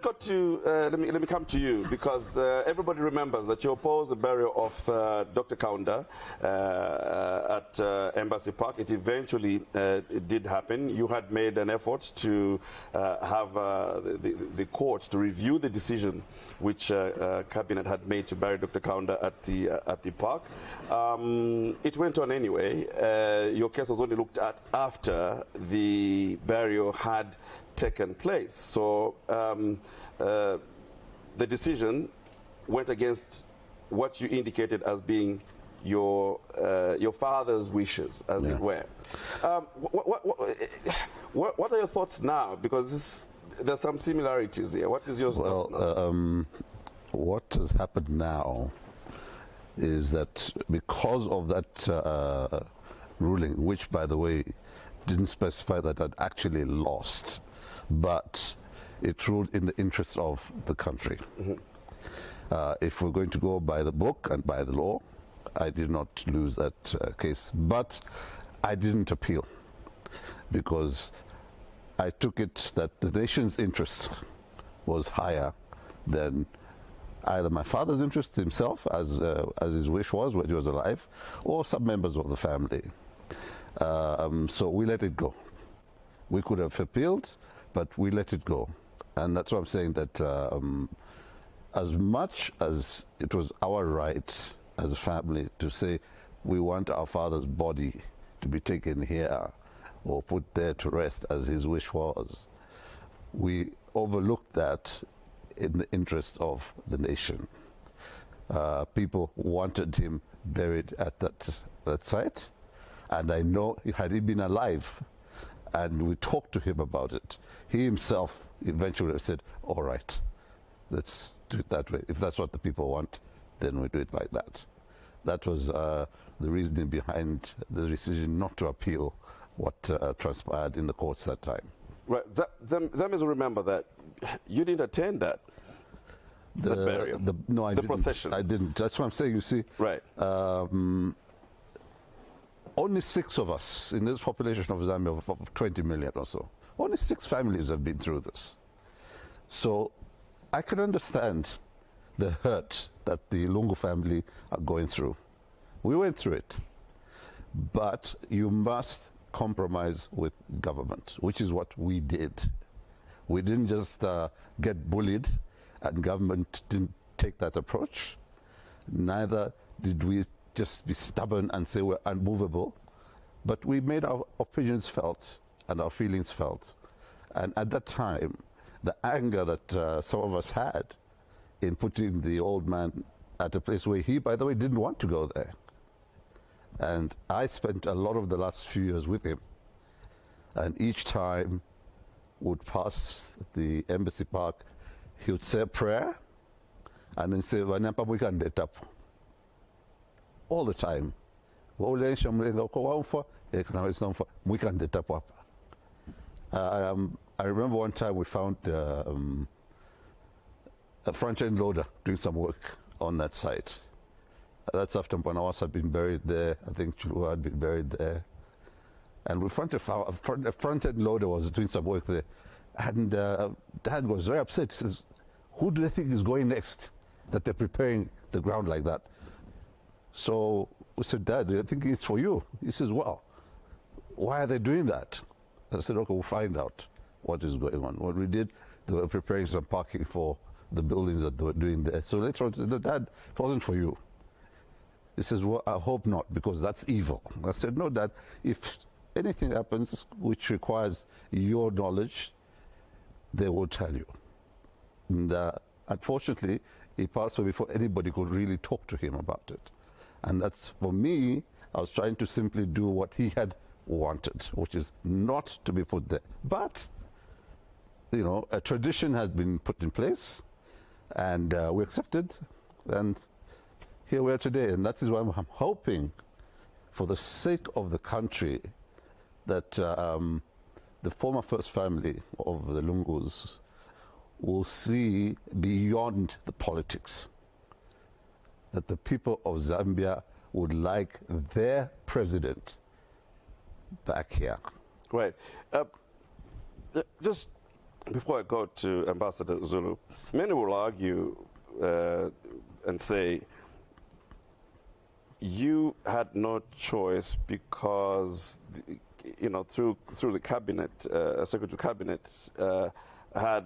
go to, let me come to you, because everybody remembers that you opposed the burial of Dr. Kaunda at Embassy Park. It eventually it did happen. You had made an effort to have the court to review the decision which Cabinet had made to bury Dr. Kaunda at the park. It went on anyway. Your case was only looked at after the burial had taken place. So the decision went against what you indicated as being your father's wishes, as it were. What are your thoughts now? Because there's some similarities here. What is your thought now? What has happened now is that because of that ruling, which, by the way, didn't specify that I'd actually lost, but it ruled in the interest of the country. If we're going to go by the book and by the law, I did not lose that case, but I didn't appeal because I took it that the nation's interest was higher than either my father's interest himself, as his wish was when he was alive, or some members of the family. So we let it go. We could have appealed, but we let it go. And that's why I'm saying that as much as it was our right as a family to say we want our father's body to be taken here or put there to rest as his wish was, we overlooked that in the interest of the nation. People wanted him buried at that site, and I know had he been alive and we talked to him about it, he himself eventually would have said, all right, let's do it that way. If that's what the people want, then we do it like that. That was the reasoning behind the decision not to appeal what transpired in the courts that time. Right. Zambians will remember that you didn't attend that. The burial. No, I didn't. The procession. I didn't. That's what I'm saying, you see. Right. Only 6 of us in this population of Zambia of 20 million or so. Only 6 families have been through this. So I can understand the hurt that the Lungu family are going through. We went through it. But you must compromise with government, which is what we did. We didn't just get bullied, and government didn't take that approach. Neither did we just be stubborn and say we're unmovable, but we made our opinions felt and our feelings felt. And at that time, the anger that some of us had in putting the old man at a place where he, by the way, didn't want to go there. And I spent a lot of the last few years with him, and each time would pass the Embassy Park, he would say a prayer and then say, all the time. I remember one time we found a front-end loader doing some work on that site. That's after Mpanawas had been buried there. I think Chulu had been buried there. And we found a front-end loader was doing some work there. And Dad was very upset. He says, who do they think is going next that they're preparing the ground like that? So we said, Dad, I think it's for you. He says, well, why are they doing that? I said, okay, we'll find out what is going on. What we did, they were preparing some parking for the buildings that they were doing there. So later on, I said, no, Dad, it wasn't for you. He says, well, I hope not, because that's evil. I said, no, Dad, if anything happens which requires your knowledge, they will tell you. And unfortunately, he passed away before anybody could really talk to him about it. And that's, for me, I was trying to simply do what he had wanted, which is not to be put there. But, you know, a tradition has been put in place, and we accepted, and here we are today. And that is why I'm hoping, for the sake of the country, that the former first family of the Lungus will see beyond the politics, that the people of Zambia would like their president back here. Right. Just before I go to Ambassador Zulu, many will argue and say you had no choice because, you know, through the cabinet, Secretary Cabinet had,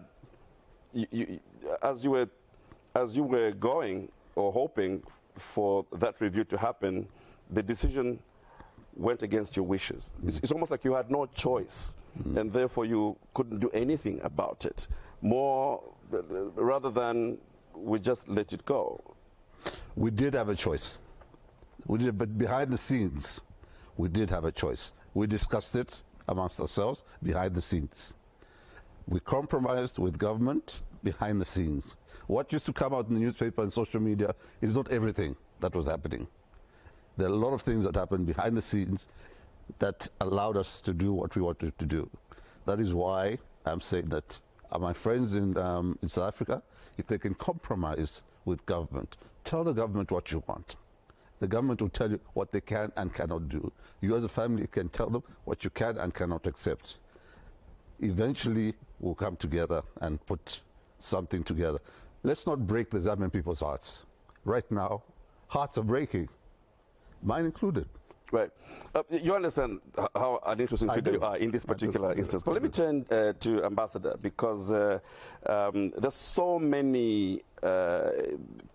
as you were going or hoping for that review to happen, the decision went against your wishes. It's almost like you had no choice, and therefore you couldn't do anything about it. More rather than we just let it go. We did have a choice. We did, but behind the scenes, we did have a choice. We discussed it amongst ourselves behind the scenes. We compromised with government behind the scenes. What used to come out in the newspaper and social media is not everything that was happening. There are a lot of things that happened behind the scenes that allowed us to do what we wanted to do. That is why I'm saying that my friends in South Africa, if they can compromise with government, tell the government what you want. The government will tell you what they can and cannot do. You as a family can tell them what you can and cannot accept. Eventually, we'll come together and put something together. Let's not break the Zambian people's hearts. Right now, hearts are breaking, mine included. Right. You understand how an interesting figure you are in this particular instance. But let me turn to Ambassador, because there's so many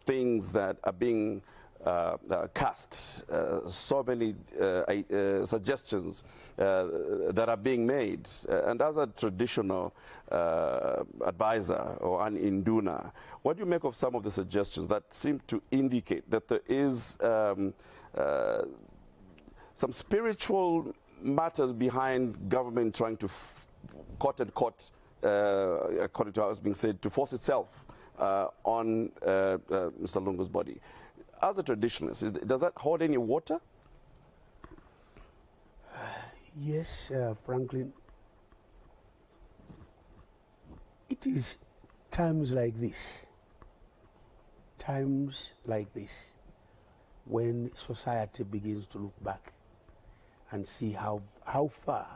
things that are being cast, so many suggestions that are being made. And as a traditional advisor or an induna, what do you make of some of the suggestions that seem to indicate that there is some spiritual matters behind government trying to, quote unquote, according to how it's being said, to force itself on Mr. Lungu's body? As a traditionalist, does that hold any water? Yes, Franklin. It is times like this, when society begins to look back and see how far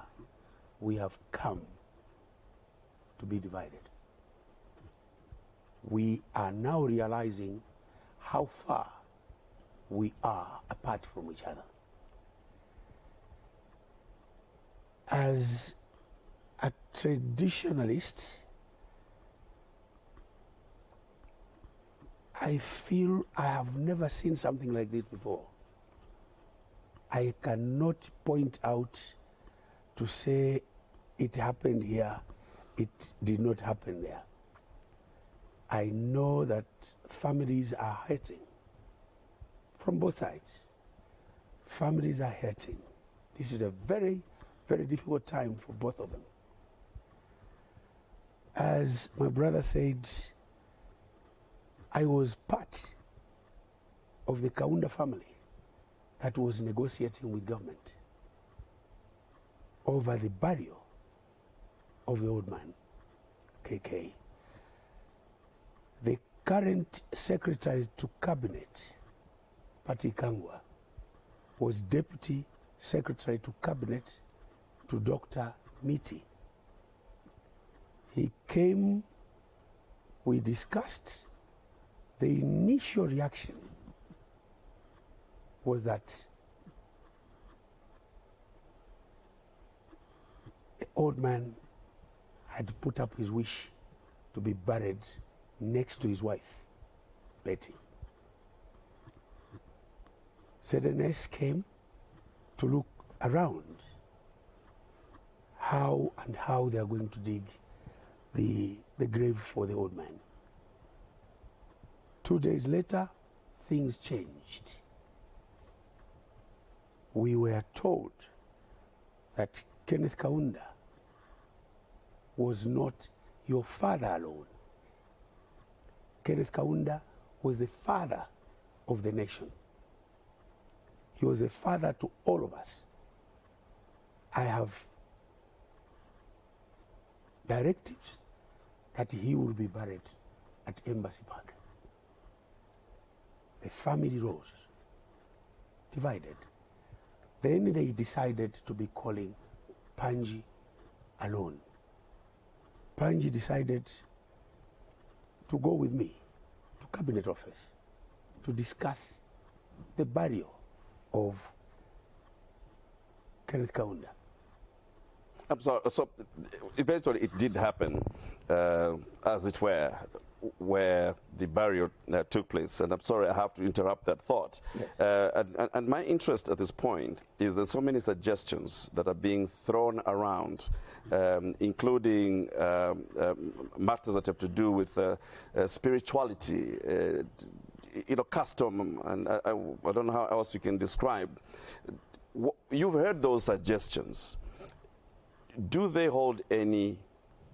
we have come to be divided. We are now realizing how far we are apart from each other. As a traditionalist, I feel I have never seen something like this before. I cannot point out to say it happened here, it did not happen there. I know that families are hurting from both sides. Families are hurting. This is a very, very difficult time for both of them. As my brother said, I was part of the Kaunda family that was negotiating with government over the burial of the old man, KK. The current secretary to cabinet, Pati Kangwa, was deputy secretary to cabinet to Dr. Miti. He came, we discussed. The initial reaction was that the old man had put up his wish to be buried next to his wife, Betty. ZNS came to look around how they are going to dig the grave for the old man. 2 days later, things changed. We were told that Kenneth Kaunda was not your father alone. Kenneth Kaunda was the father of the nation. He was a father to all of us. I have directives that he will be buried at Embassy Park. The family rose, divided. Then they decided to be calling Panji alone. Panji decided to go with me to Cabinet Office to discuss the burial of Kenneth Kaunda. I'm sorry, so eventually it did happen, as it were, where the burial took place. And I'm sorry, I have to interrupt that thought. Yes. And my interest at this point is there's so many suggestions that are being thrown around, including matters that have to do with spirituality, custom, and I don't know how else you can describe. You've heard those suggestions. Do they hold any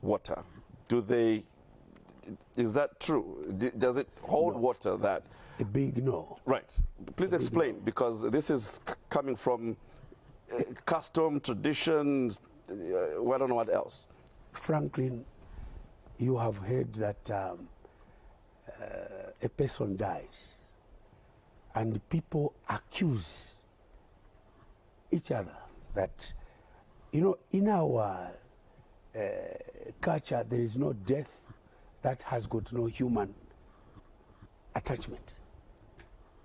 water? Is that true? Does it hold water that? A big no. Right. Please explain, because this is coming from custom, traditions, I don't know what else. Franklin, you have heard that a person dies and people accuse each other that, in our culture, there is no death that has got no human attachment.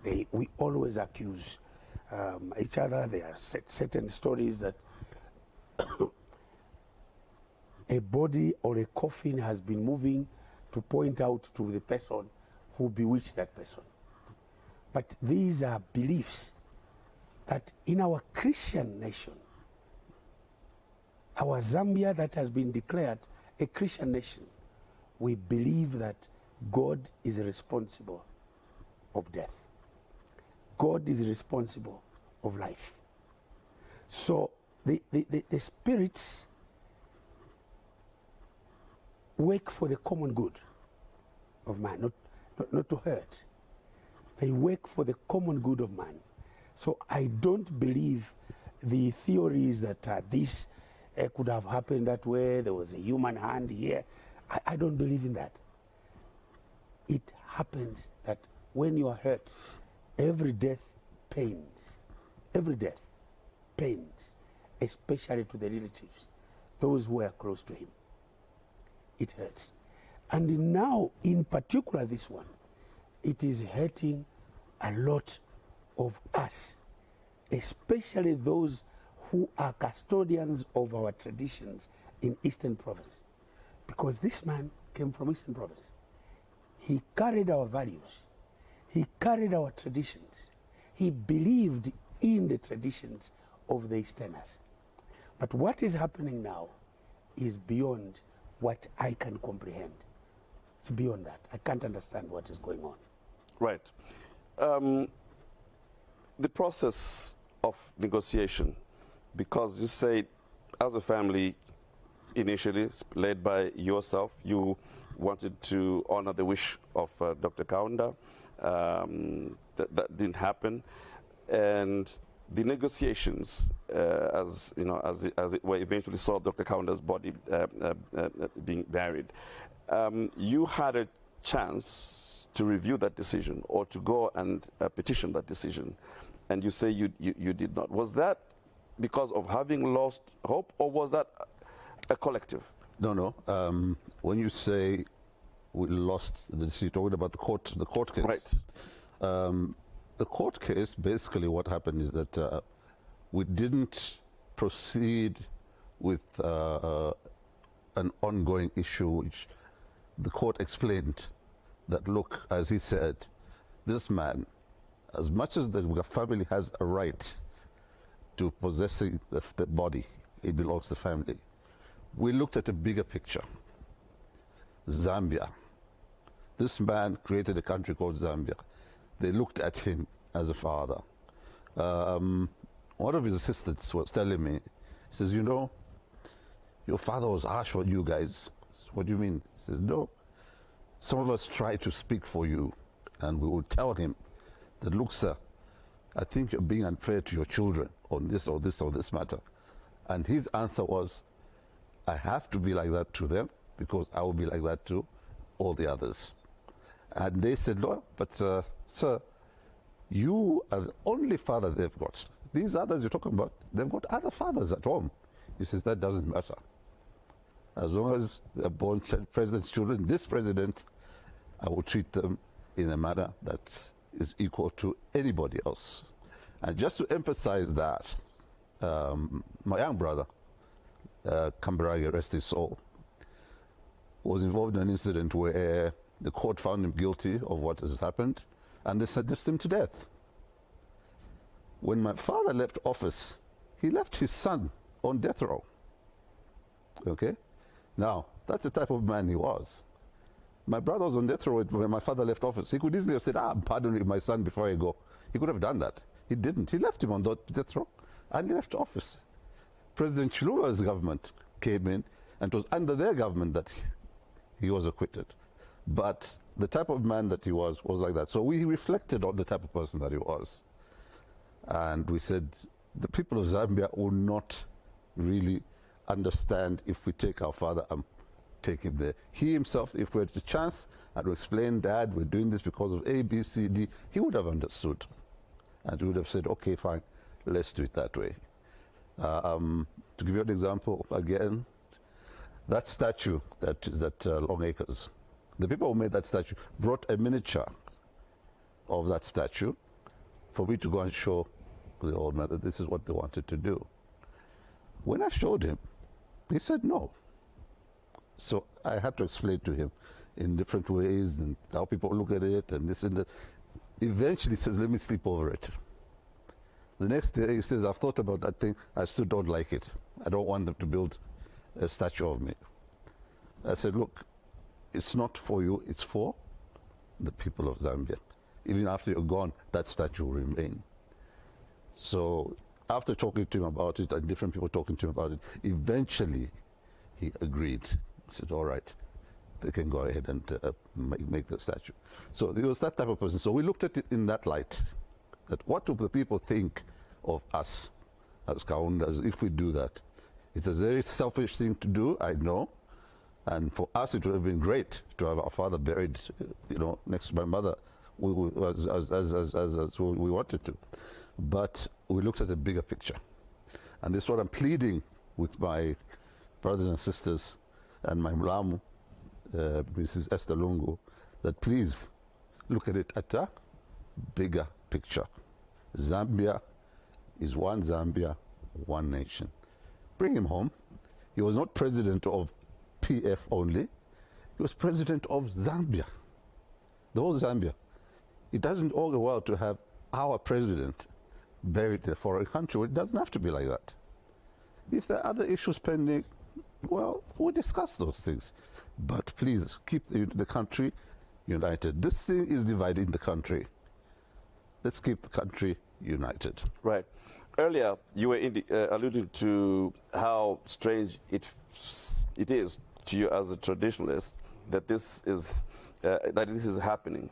We always accuse each other. There are certain stories that a body or a coffin has been moving to point out to the person who bewitched that person. But these are beliefs that in our Christian nation, our Zambia that has been declared a Christian nation, we believe that God is responsible of death. God is responsible of life. So the spirits work for the common good of man, not to hurt. They work for the common good of man. So I don't believe the theories that this could have happened that way, there was a human hand here. I don't believe in that. It happens that when you are hurt, every death pains. Every death pains, especially to the relatives, those who are close to him. It hurts. And now, in particular this one, it is hurting a lot of us, especially those who are custodians of our traditions in Eastern Province. Because this man came from Eastern Province. He carried our values. He carried our traditions. He believed in the traditions of the Easterners. But what is happening now is beyond what I can comprehend. It's beyond that. I can't understand what is going on. Right. The process of negotiation, because you say, as a family, initially led by yourself, you wanted to honor the wish of Dr. Kaunda. That didn't happen, and the negotiations, as it were, eventually saw Dr. Kaunda's body being buried. You had a chance to review that decision or to go and petition that decision, and you say you did not. Was that because of having lost hope, or was that a collective? No. When you say we lost the decision, you're talking about the court case. Right. The court case, basically what happened is that we didn't proceed with an ongoing issue, which the court explained that, look, as he said, this man, as much as the family has a right to possessing the body, it belongs to the family. We looked at a bigger picture. Zambia. This man created a country called Zambia. They looked at him as a father. One of his assistants was telling me, he says, your father was harsh on you guys. What do you mean? He says, no. Some of us try to speak for you, and we would tell him that, look, sir, I think you're being unfair to your children on this or this or this matter. And his answer was, I have to be like that to them because I will be like that to all the others. And they said, no, but sir, you are the only father they've got. These others you're talking about, they've got other fathers at home. He says, that doesn't matter. As long as they're born president's children, this president, I will treat them in a manner that is equal to anybody else. And just to emphasize that, my young brother, Kambarage, rest his soul, was involved in an incident where the court found him guilty of what has happened, and they sentenced him to death. When my father left office, he left his son on death row. Okay? Now, that's the type of man he was. My brother was on death row when my father left office. He could easily have said, I'm pardoning my son before I go. He could have done that. He didn't. He left him on death row, and he left office. President Chiluba's government came in, and it was under their government that he was acquitted. But the type of man that he was like that. So we reflected on the type of person that he was. And we said, the people of Zambia will not really understand if we take our father and take him there. He himself, if we had the chance and to explain, Dad, we're doing this because of A, B, C, D, he would have understood. And he would have said, okay, fine, let's do it that way. To give you an example, again, that statue that is at Long Acres, the people who made that statue brought a miniature of that statue for me to go and show the old man that this is what they wanted to do. When I showed him, he said no. So I had to explain to him in different ways and how people look at it and this and that. Eventually he says, let me sleep over it. The next day he says, I've thought about that thing, I still don't like it. I don't want them to build a statue of me. I said, look, it's not for you, it's for the people of Zambia. Even after you're gone, that statue will remain. So after talking to him about it and different people talking to him about it, eventually he agreed. He said, all right, they can go ahead and make the statue. So he was that type of person. So we looked at it in that light, that what do the people think of us as Kaundas if we do that? It's a very selfish thing to do, I know. And for us, it would have been great to have our father buried, next to my mother, as we wanted to. But we looked at a bigger picture. And this is what I'm pleading with my brothers and sisters and my mlamu, Mrs. Esther Lungu, that please look at it at a bigger picture. Zambia is one Zambia, one nation. Bring him home. He was not president of PF only. He was president of Zambia, the whole Zambia. It doesn't all go well to have our president buried in a foreign country. It doesn't have to be like that. If there are other issues pending, well, we'll discuss those things. But please keep the country united. This thing is dividing the country. Let's keep the country united. Right. Earlier, you were alluding to how strange it is to you as a traditionalist that this is happening.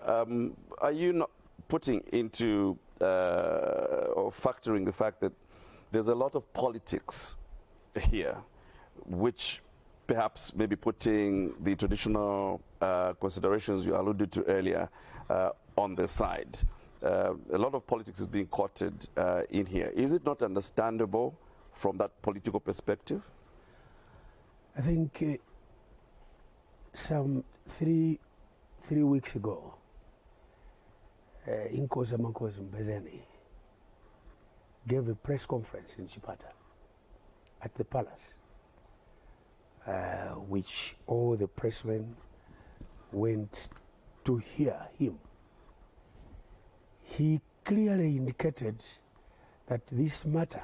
Are you not putting into or factoring the fact that there's a lot of politics here, which perhaps maybe putting the traditional considerations you alluded to earlier on the side? A lot of politics is being courted in here. Is it not understandable from that political perspective? I think some three weeks ago, Inkosi Mankosi Mbezeni gave a press conference in Chipata at the palace, which all the pressmen went to hear him. He clearly indicated that this matter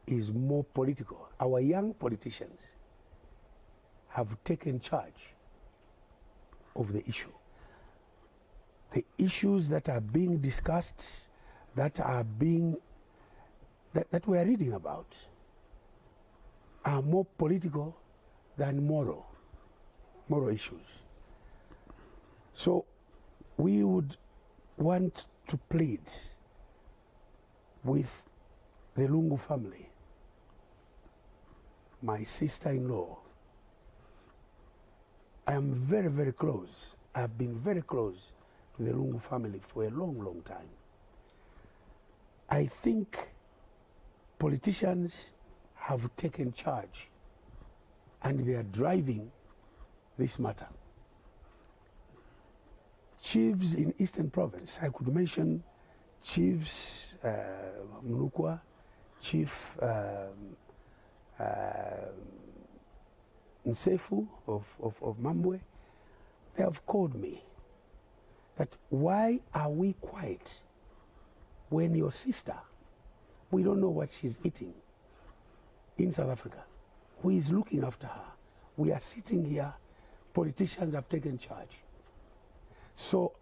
is more political. Our young politicians have taken charge of the issue. The issues that are being discussed, that we are reading about, are more political than moral issues. So we would want to plead with the Lungu family, my sister-in-law. I am very, very close. I have been very close to the Lungu family for a long, long time. I think politicians have taken charge and they are driving this matter. Chiefs in Eastern Province, I could mention Chiefs Mnukwa, Chief Nsefu of Mambwe. They have called me that why are we quiet when your sister, we don't know what she's eating in South Africa, who is looking after her? We are sitting here, politicians have taken charge. So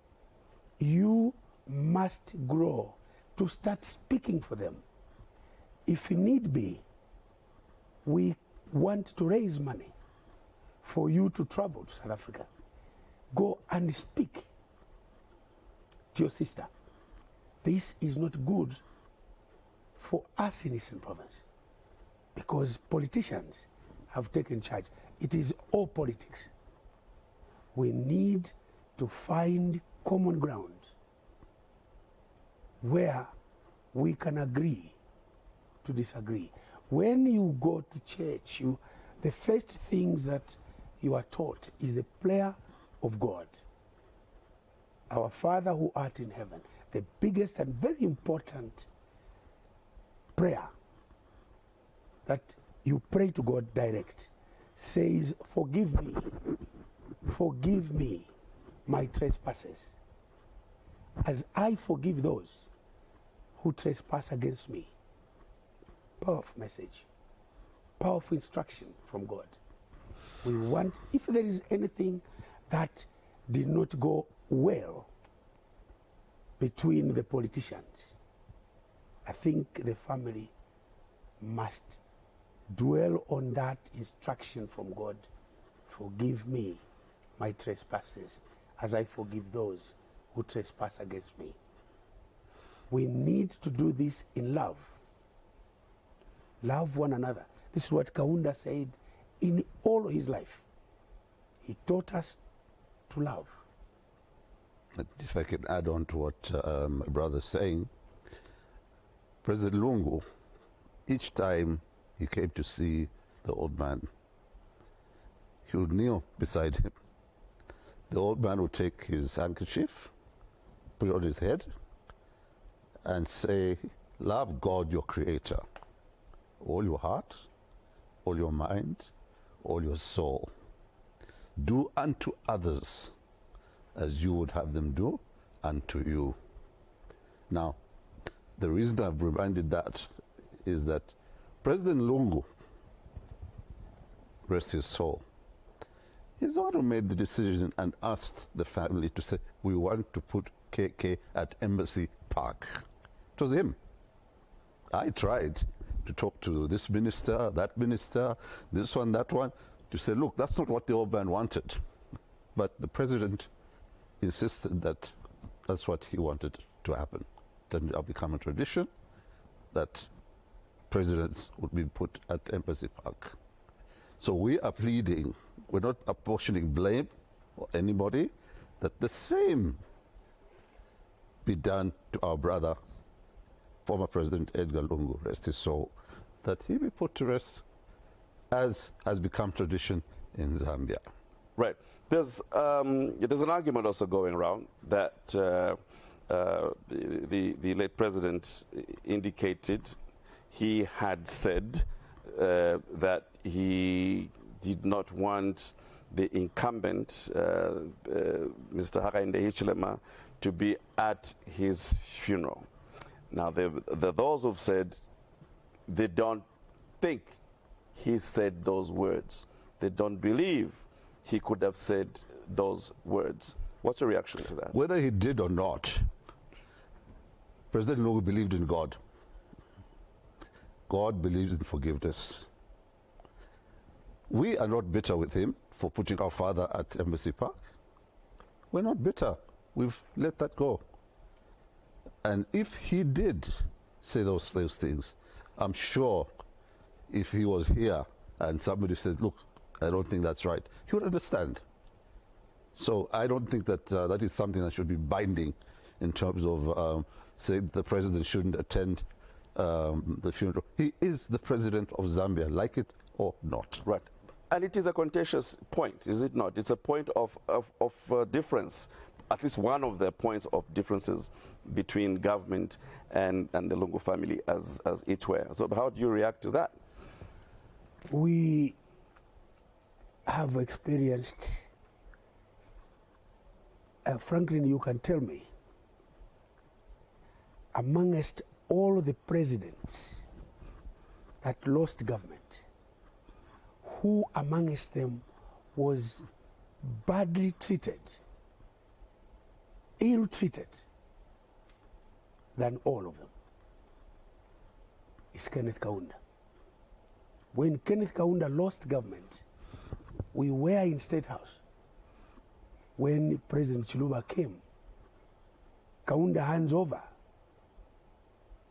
you must grow to start speaking for them. If need be, we want to raise money for you to travel to South Africa. Go and speak to your sister. This is not good for us in Eastern Province because politicians have taken charge. It is all politics. We need to find common ground where we can agree to disagree. When you go to church, the first things that you are taught is the prayer of God. Our Father who art in heaven, the biggest and very important prayer that you pray to God direct, says, forgive me my trespasses, as I forgive those who trespass against me. Powerful message, powerful instruction from God. We want, if there is anything that did not go well between the politicians, I think the family must dwell on that instruction from God. Forgive me my trespasses as I forgive those who trespass against me. We need to do this in love. Love one another. This is what Kaunda said in all his life. He taught us to love. If I can add on to what my brother's saying, President Lungu, each time he came to see the old man, he would kneel beside him. The old man would take his handkerchief, put it on his head, and say, love God, your creator, all your heart, all your mind, all your soul. Do unto others as you would have them do unto you. Now, the reason I've reminded that is that President Lungu, rest his soul, is the one who made the decision and asked the family to say, we want to put KK at Embassy Park. It was him. I tried to talk to this minister, this one, that one, to say, look, that's not what the old man wanted. But the president insisted that that's what he wanted to happen. Then it'll become a tradition that presidents would be put at Embassy Park. So we are pleading, we're not apportioning blame or anybody, that the same be done to our brother, former President EDGAR Lungu, rest his soul, that he be put to rest as has become tradition in Zambia. Right. There's an argument also going around that the late president indicated he had said that he did not want the incumbent, Mr. Hakainde Hichilema, to be at his funeral. Now, those who've said they don't think he said those words. They don't believe he could have said those words. What's your reaction to that? Whether he did or not, President Lungu believed in God. God believes in forgiveness. We are not bitter with him for putting our father at Embassy Park. We're not bitter. We've let that go. And if he did say those things, I'm sure if he was here and somebody said, look, I don't think that's right, he would understand. So I don't think that that is something that should be binding in terms of saying the president shouldn't attend the funeral. He is the president of Zambia, like it or not. Right. And it is a contentious point, is it not? It's a point of difference, at least one of the points of differences between government and the Lungu family as it were. So how do you react to that? We have experienced, Franklin, you can tell me, amongst all the presidents that lost government, who amongst them was badly treated, ill-treated than all of them, is Kenneth Kaunda. When Kenneth Kaunda lost government, we were in State House. When President Chiluba came, Kaunda hands over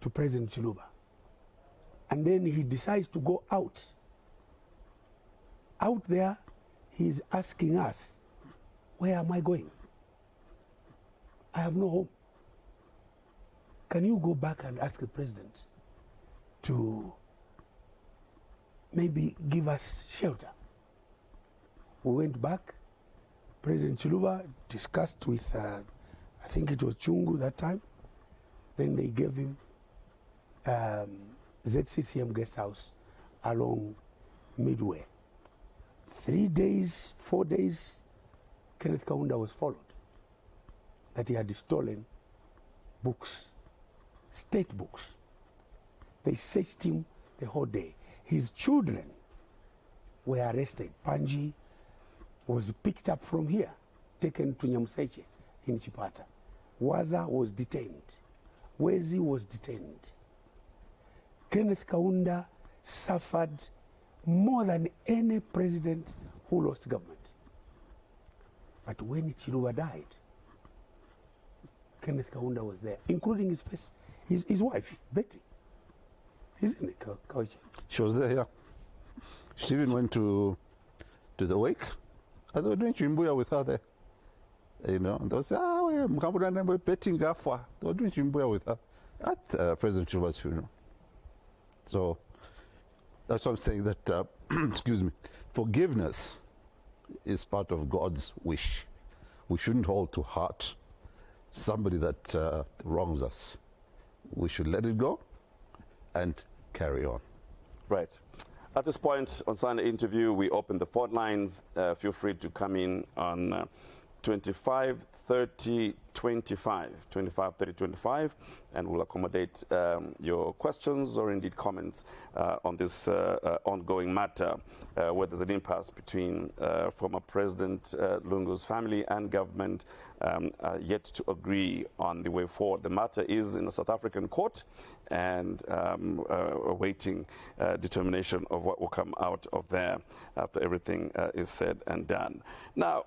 to President Chiluba. And then he decides to go out. Out there, he's asking us, where am I going? I have no home. Can you go back and ask the president to maybe give us shelter? We went back. President Chiluba discussed with, I think it was Chungu that time. Then they gave him ZCCM guest house along Midway. 3 days, 4 days, Kenneth Kaunda was followed, that he had stolen books, state books. They searched him the whole day. His children were arrested. Panji was picked up from here, taken to Nyamuseche in Chipata. Waza was detained. Wezi was detained. Kenneth Kaunda suffered more than any president who lost government. But when Chiluba died, Kenneth Kaunda was there, including his wife, Betty. Isn't it, Kaweche? She was there, yeah. She even went to the wake. I was doing Chimbuya with her there. You know, and they was we're betting Gafwa. They were doing Chimbuya with her at President Chiluba's funeral. So that's why I'm saying that, excuse me, forgiveness is part of God's wish. We shouldn't hold to heart somebody that wrongs us. We should let it go and carry on. Right. At this point on Sunday interview, we open the phone lines. Feel free to come in on 25 30 25, 25 30 25, and we'll accommodate your questions or indeed comments on this ongoing matter, where there's an impasse between former President Lungu's family and government, yet to agree on the way forward. The matter is in a South African court, and awaiting determination of what will come out of there after everything is said and done. Now,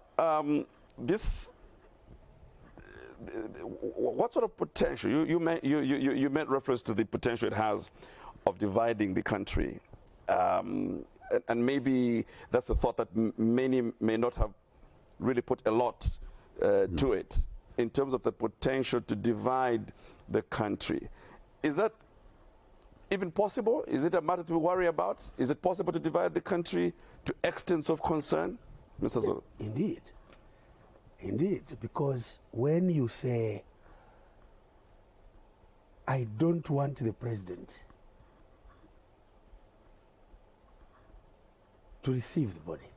what sort of potential, you made reference to the potential it has of dividing the country, and maybe that's a thought that many may not have really put a lot to it, in terms of the potential to divide the country. Is that even possible? Is it a matter to worry about? Is it possible to divide the country to extents of concern, Mr. Zulu? Indeed. Indeed, because when you say, I don't want the president to receive the body,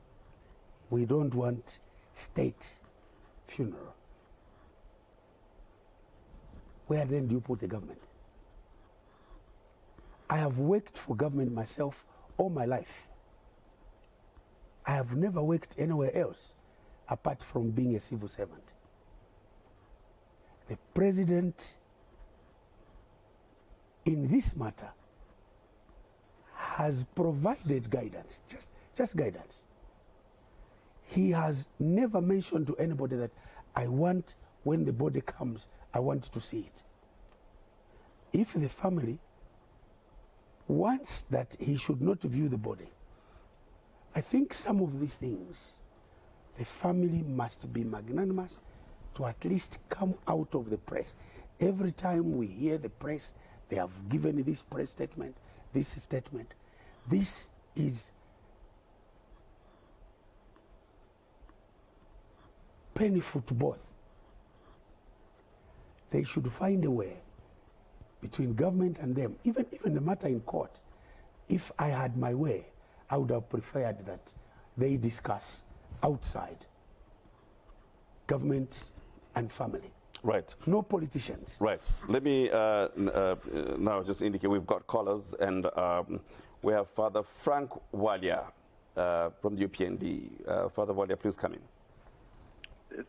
we don't want state funeral, where then do you put the government? I have worked for government myself all my life. I have never worked anywhere else apart from being a civil servant. The president in this matter has provided guidance, just guidance. He has never mentioned to anybody that I want, when the body comes, I want to see it. If the family wants that he should not view the body, I think some of these things, the family must be magnanimous to at least come out of the press. Every time we hear the press, they have given this press statement, this statement. This is painful to both. They should find a way between government and them, even the matter in court. If I had my way, I would have preferred that they discuss outside government and family. Right. No politicians. Right. Let me now just indicate we've got callers, and we have Father Frank Walia from the UPND. Father Walia, please come in.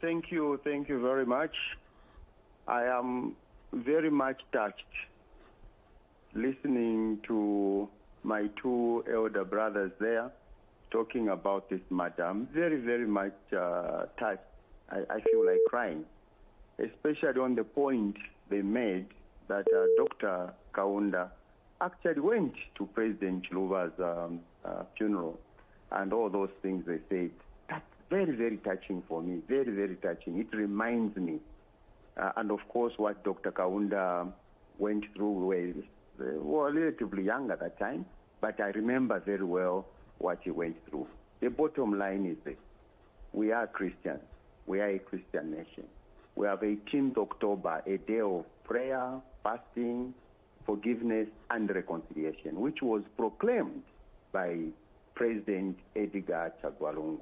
Thank you very much. I am very much touched listening to my two elder brothers there talking about this matter. I'm very much touched. I feel like crying, especially on the point they made that Dr. Kaunda actually went to President Chiluba's funeral and all those things they said. That's very touching for me, very touching. It reminds me, and of course what Dr. Kaunda went through, were relatively young at that time, but I remember very well what he went through. The bottom line is this: we are Christians. We are a Christian nation. We have 18th October, a day of prayer, fasting, forgiveness, and reconciliation, which was proclaimed by President EDGAR Lungu.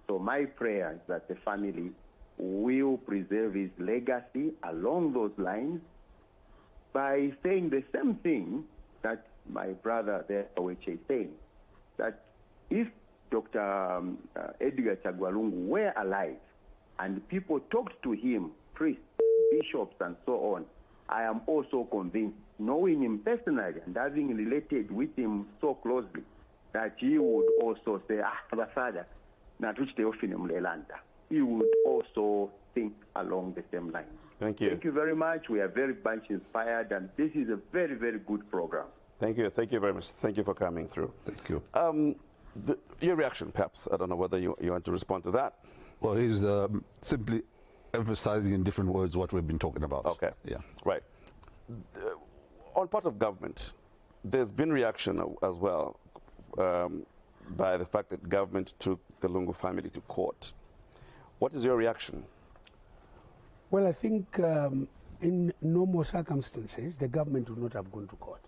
So my prayer is that the family will preserve his legacy along those lines by saying the same thing that my brother there, Kaweche, is saying, that if Dr. EDGAR Lungu were alive and people talked to him, priests, bishops, and so on, I am also convinced, knowing him personally and having related with him so closely, that he would also say, Father, he would also think along the same lines. Thank you. Thank you very much. We are very much inspired, and this is a very good program. Thank you very much. Thank you for coming through. Thank you. Your reaction, perhaps. I don't know whether you want to respond to that. Well, he's simply emphasizing in different words what we've been talking about. Okay. Yeah. Right. On part of government, there's been reaction as well by the fact that government took the Lungu family to court. What is your reaction? Well, I think in normal circumstances, the government would not have gone to court.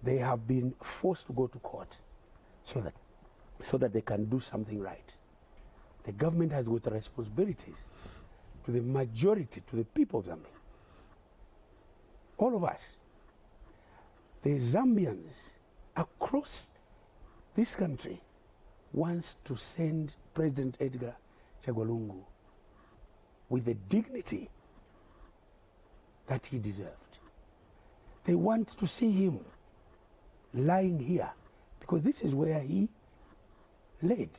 They have been forced to go to court so that they can do something right. The government has got responsibilities to the majority, to the people of Zambia. All of us. The Zambians across this country wants to send President EDGAR Lungu with the dignity that he deserved. They want to see him lying here because this is where he laid.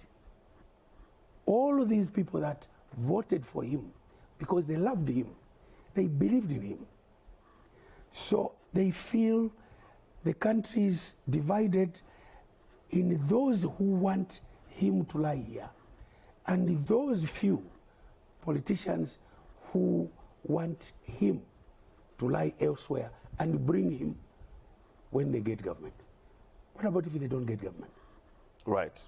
All of these people that voted for him because they loved him, they believed in him. So they feel the country is divided in those who want him to lie here and those few politicians who want him to lie elsewhere and bring him when they get government. What about if they don't get government? Right.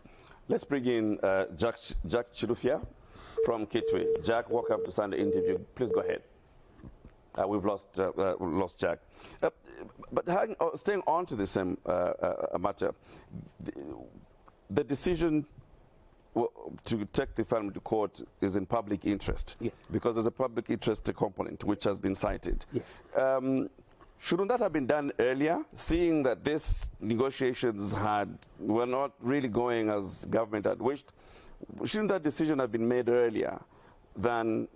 Let's bring in Jack Chirufia from Kitwe. Jack, welcome to Sunday interview. Please go ahead. We've lost Jack. But staying on to the same matter, the decision to take the family to court is in public interest. Yes. Because there's a public interest component which has been cited. Yes. Shouldn't that have been done earlier, seeing that these negotiations were not really going as government had wished? Shouldn't that decision have been made earlier than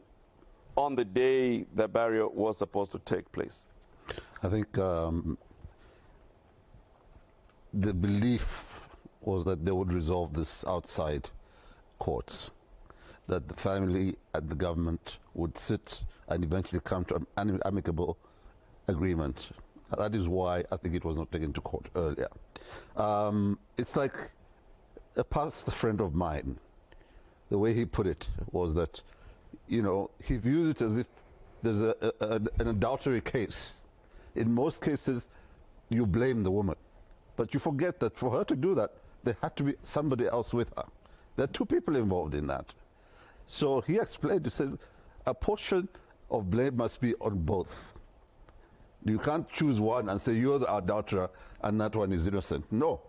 on the day the burial was supposed to take place? I think the belief was that they would resolve this outside courts, that the family and the government would sit and eventually come to an amicable agreement. That is why I think it was not taken to court earlier. It's like a past friend of mine, the way he put it was that, you know, he views it as if there's an adultery case. In most cases, you blame the woman, but you forget that for her to do that, there had to be somebody else with her. There are two people involved in that. So he explained, he said, a portion of blame must be on both. You can't choose one and say you're the adulterer and that one is innocent. No,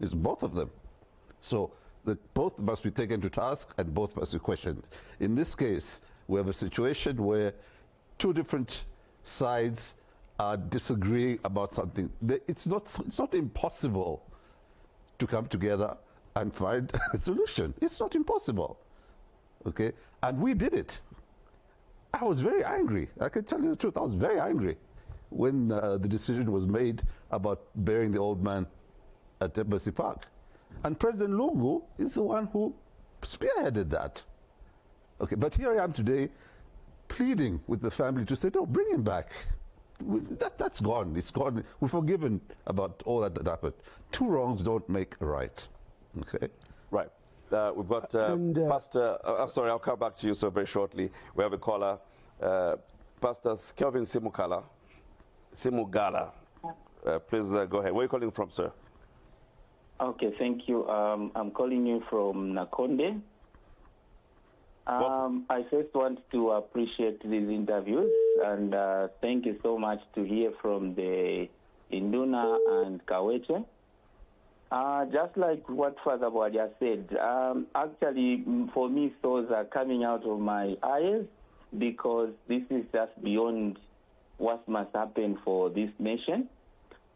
it's both of them. So both must be taken to task and both must be questioned. In this case, we have a situation where two different sides are disagreeing about something. It's not impossible to come together and find a solution. It's not impossible. Okay? And we did it. I was very angry. I can tell you the truth. I was very angry when the decision was made about burying the old man at Embassy Park. And President Lungu is the one who spearheaded that. Okay, but here I am today pleading with the family to say, no, bring him back. That's gone. It's gone. We're forgiven about all that happened. Two wrongs don't make a right. Okay? Right. We've got Pastor, I'm sorry, I'll come back to you so very shortly. We have a caller, Pastor Kelvin Simugala. Please go ahead. Where are you calling from, sir? Okay, thank you. I'm calling you from Nakonde. I first want to appreciate these interviews and thank you so much to hear from the Induna and Kaweche. Just like what Father Bwadia said, actually for me thoughts are coming out of my eyes because this is just beyond what must happen for this nation.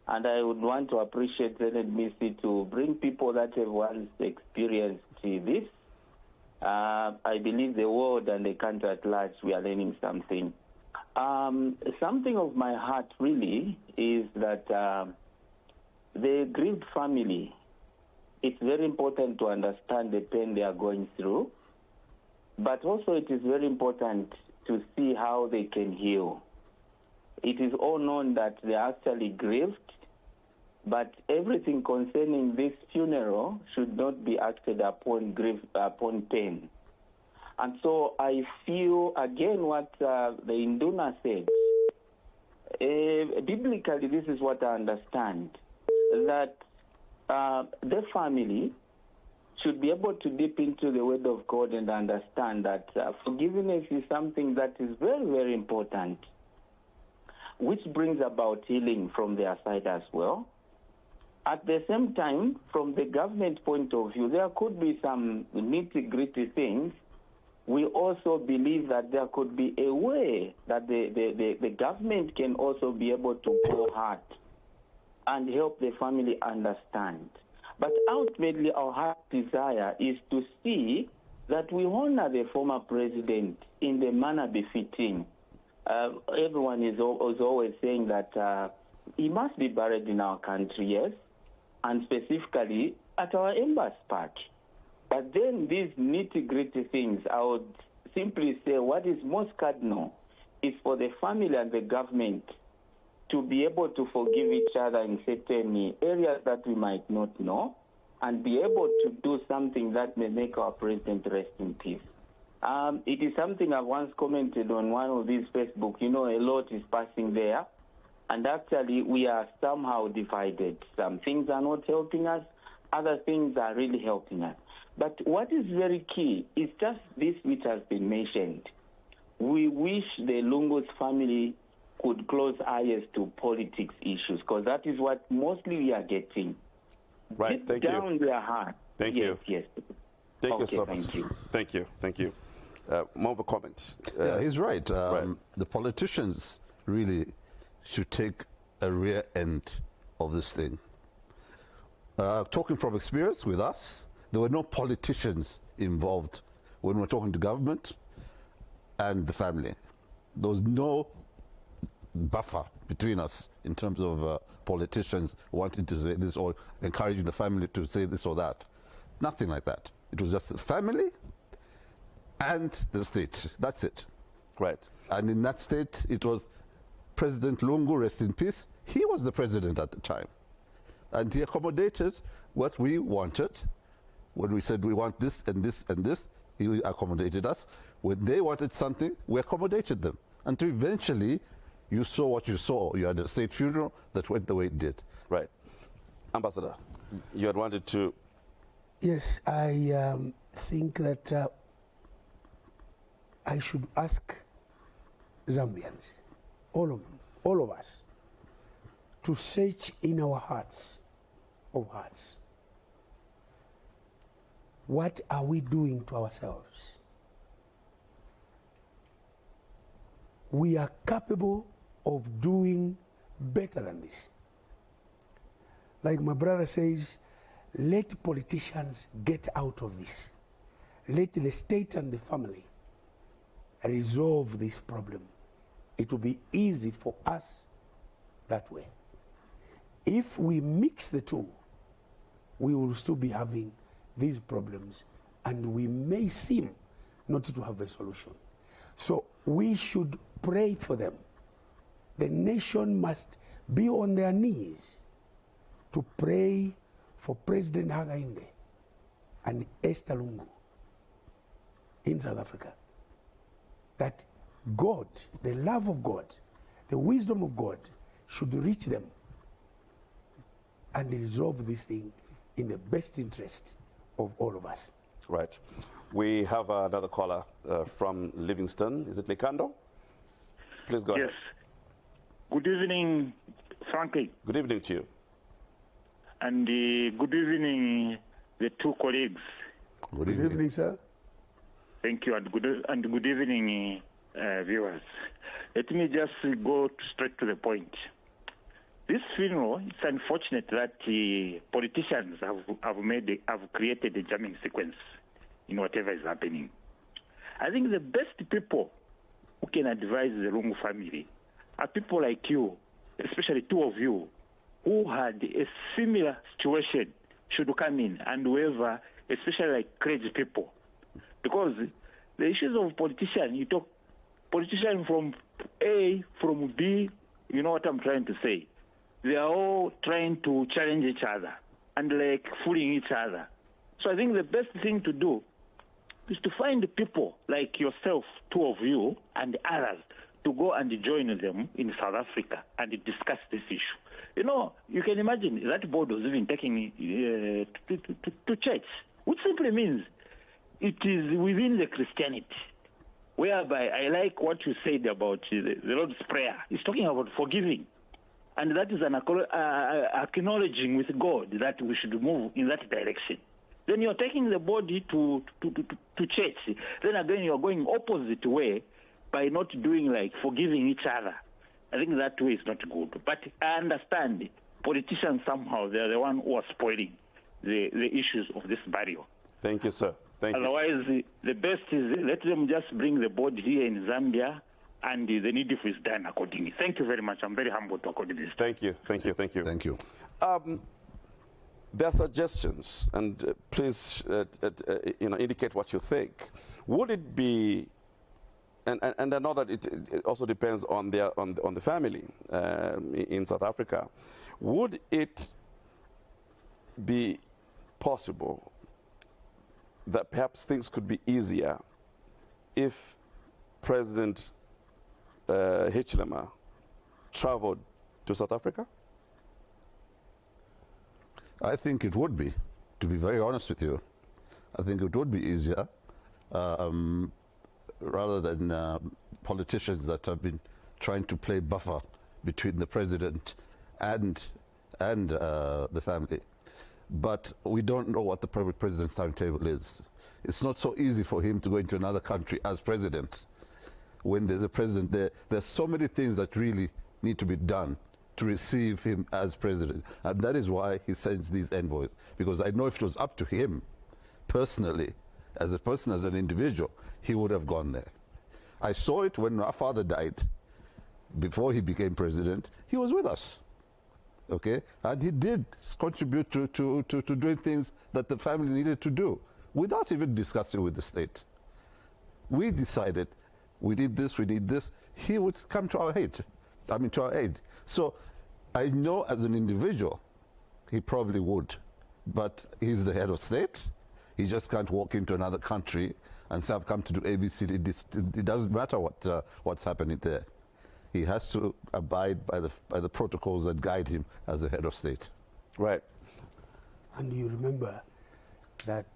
And I would want to appreciate ZNBC to bring people that have once experienced this. I believe the world and the country at large, we are learning something. Something of my heart really is that the grieved family, it's very important to understand the pain they are going through, but also it is very important to see how they can heal. It is all known that they are actually grieved, but everything concerning this funeral should not be acted upon upon pain. And so I feel, again, what the Induna said, biblically this is what I understand, that the family should be able to dip into the Word of God and understand that forgiveness is something that is very, very important, which brings about healing from their side as well. At the same time, from the government point of view, there could be some nitty-gritty things. We also believe that there could be a way that the government can also be able to go hard and help the family understand. But ultimately, our heart desire is to see that we honor the former president in the manner befitting. Everyone is always saying that he must be buried in our country, yes, and specifically at our embassy park. But then these nitty-gritty things, I would simply say what is most cardinal is for the family and the government to be able to forgive each other in certain areas that we might not know and be able to do something that may make our president rest in peace. It is something I once commented on one of these Facebook. You know, a lot is passing there. And actually, we are somehow divided. Some things are not helping us. Other things are really helping us. But what is very key is just this which has been mentioned. We wish the Lungu's family could close eyes to politics issues, because that is what mostly we are getting. Right, thank you. Down their heart. Thank you. Yes. Thank you okay, so much. Thank you. Thank you. Thank you. More comments. Yeah, he's right. Right. The politicians really should take a rear end of this thing. Talking from experience with us, there were no politicians involved when we're talking to government and the family. There was no buffer between us in terms of politicians wanting to say this or encouraging the family to say this or that. Nothing like that. It was just the family and the state. That's it. Right. And in that state, it was President Lungu, rest in peace. He was the president at the time. And he accommodated what we wanted. When we said we want this and this and this, he accommodated us. When they wanted something, we accommodated them. Until eventually, you saw what you saw. You had a state funeral that went the way it did. Right. Ambassador, you had wanted to... Yes, I think that I should ask Zambians, all of us, to search in our hearts of hearts. What are we doing to ourselves? We are capable of doing better than this. Like my brother says, let politicians get out of this. Let the state and the family resolve this problem. It will be easy for us that way. If we mix the two, we will still be having these problems, and we may seem not to have a solution. So we should pray for them. The nation must be on their knees to pray for President Hakainde and EDGAR Lungu in South Africa, that God, the love of God, the wisdom of God should reach them and resolve this thing in the best interest of all of us. Right. We have another caller from Livingston. Is it Likando? Please go ahead. Yes. Good evening, Frankie. Good evening to you. And good evening, the two colleagues. Good Good evening, sir. Thank you, and good evening, viewers. Let me just go straight to the point. This funeral, it's unfortunate that politicians have created a jamming sequence in whatever is happening. I think the best people who can advise the Lungu family are people like you, especially two of you, who had a similar situation should come in, and whoever, especially like crazy people. Because the issues of politicians, you talk politicians from A, from B, you know what I'm trying to say. They are all trying to challenge each other and like fooling each other. So I think the best thing to do is to find people like yourself, two of you, and others, to go and join them in South Africa and discuss this issue. You know, you can imagine that board was even taking to church, which simply means it is within the Christianity, whereby I like what you said about the Lord's Prayer. It's talking about forgiving. And that is an acknowledging with God that we should move in that direction. Then you're taking the body to church. Then again, you're going opposite way by not doing like forgiving each other. I think that way is not good. But I understand politicians somehow, they're the one who are spoiling the issues of this burial. Thank you, sir. Thank you. Otherwise, the best is let them just bring the body here in Zambia, and the needful is done accordingly. Thank you very much. I'm very humble to accord this. Thank you. Thank you. Thank you. Thank you. There are suggestions, and please, indicate what you think. Would it be, and I know that it also depends on the family in South Africa. Would it be possible that perhaps things could be easier if President Hichilema traveled to South Africa? I think it would be, to be very honest with you. I think it would be easier rather than politicians that have been trying to play buffer between the president and the family. But we don't know what the president's timetable is. It's not so easy for him to go into another country as president. When there's a president there, there's so many things that really need to be done to receive him as president. And that is why he sends these envoys. Because I know if it was up to him personally, as a person, as an individual, he would have gone there. I saw it when our father died. Before he became president, he was with us. Okay? And he did contribute to doing things that the family needed to do without even discussing with the state. We decided we need this, we need this. He would come to our aid. So I know as an individual, he probably would. But he's the head of state. He just can't walk into another country and say, I've come to do ABC. It doesn't matter what's happening there. He has to abide by the protocols that guide him as the head of state. Right. And you remember that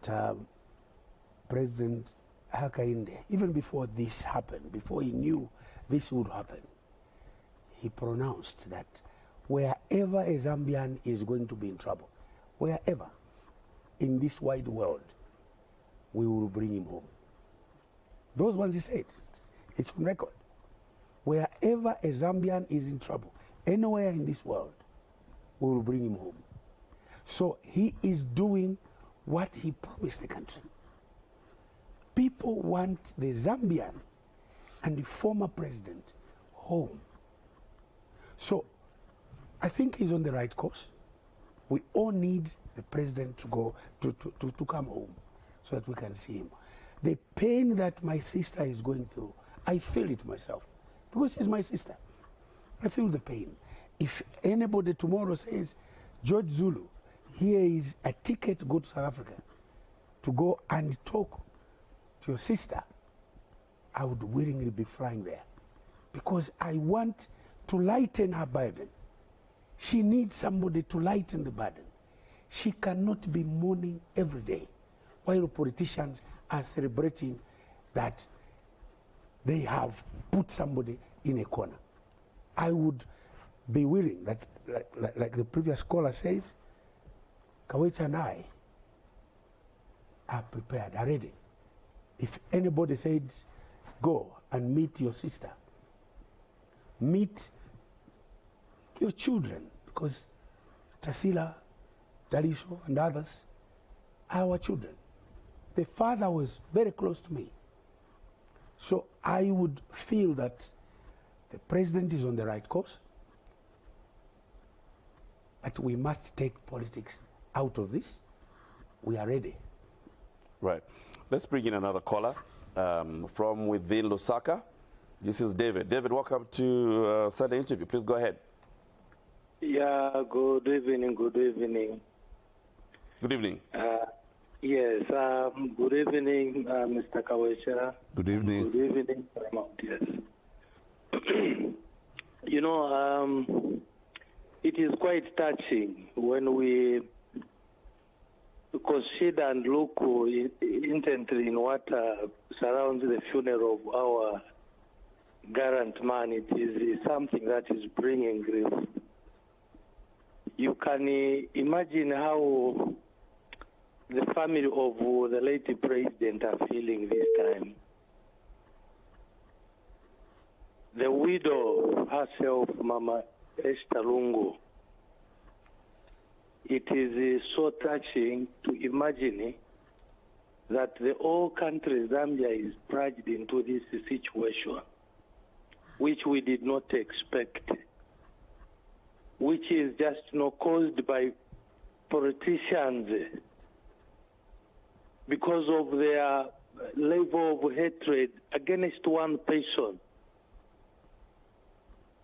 President Hakainde, even before this happened, before he knew this would happen, he pronounced that wherever a Zambian is going to be in trouble, wherever in this wide world, we will bring him home. Those ones he said, it's on record. Wherever a Zambian is in trouble, anywhere in this world, we will bring him home. So he is doing what he promised the country. People want the Zambian and the former president home. So I think he's on the right course. We all need the president to go to come home so that we can see him. The pain that my sister is going through, I feel it myself because she's my sister. I feel the pain. If anybody tomorrow says, George Zulu, here is a ticket to go to South Africa to go and talk to your sister, I would willingly be flying there because I want to lighten her burden. She needs somebody to lighten the burden. She cannot be mourning every day while politicians are celebrating that they have put somebody in a corner. I would be willing, like the previous caller says, Kaweche and I are prepared, are ready. If anybody said, go and meet your sister, meet your children, because Tasila, Dalisho, and others are our children. The father was very close to me. So I would feel that the president is on the right course, but we must take politics out of this. We are ready. Right. Let's bring in another caller from within Lusaka. This is David. David, welcome to Sunday Interview. Please go ahead. Yeah, good evening, good evening. Good evening. Yes, good evening, Mr. Kaweche. Good evening. Good evening, Paramount, yes. You know, it is quite touching when we consider and look intently in what surrounds the funeral of our gallant man. It is something that is bringing grief. You can imagine how the family of the late president are feeling this time. The widow herself, Mama EDGAR LUNGU, it is so touching to imagine that the whole country, Zambia, is plunged into this situation, which we did not expect, which is just caused by politicians because of their level of hatred against one person.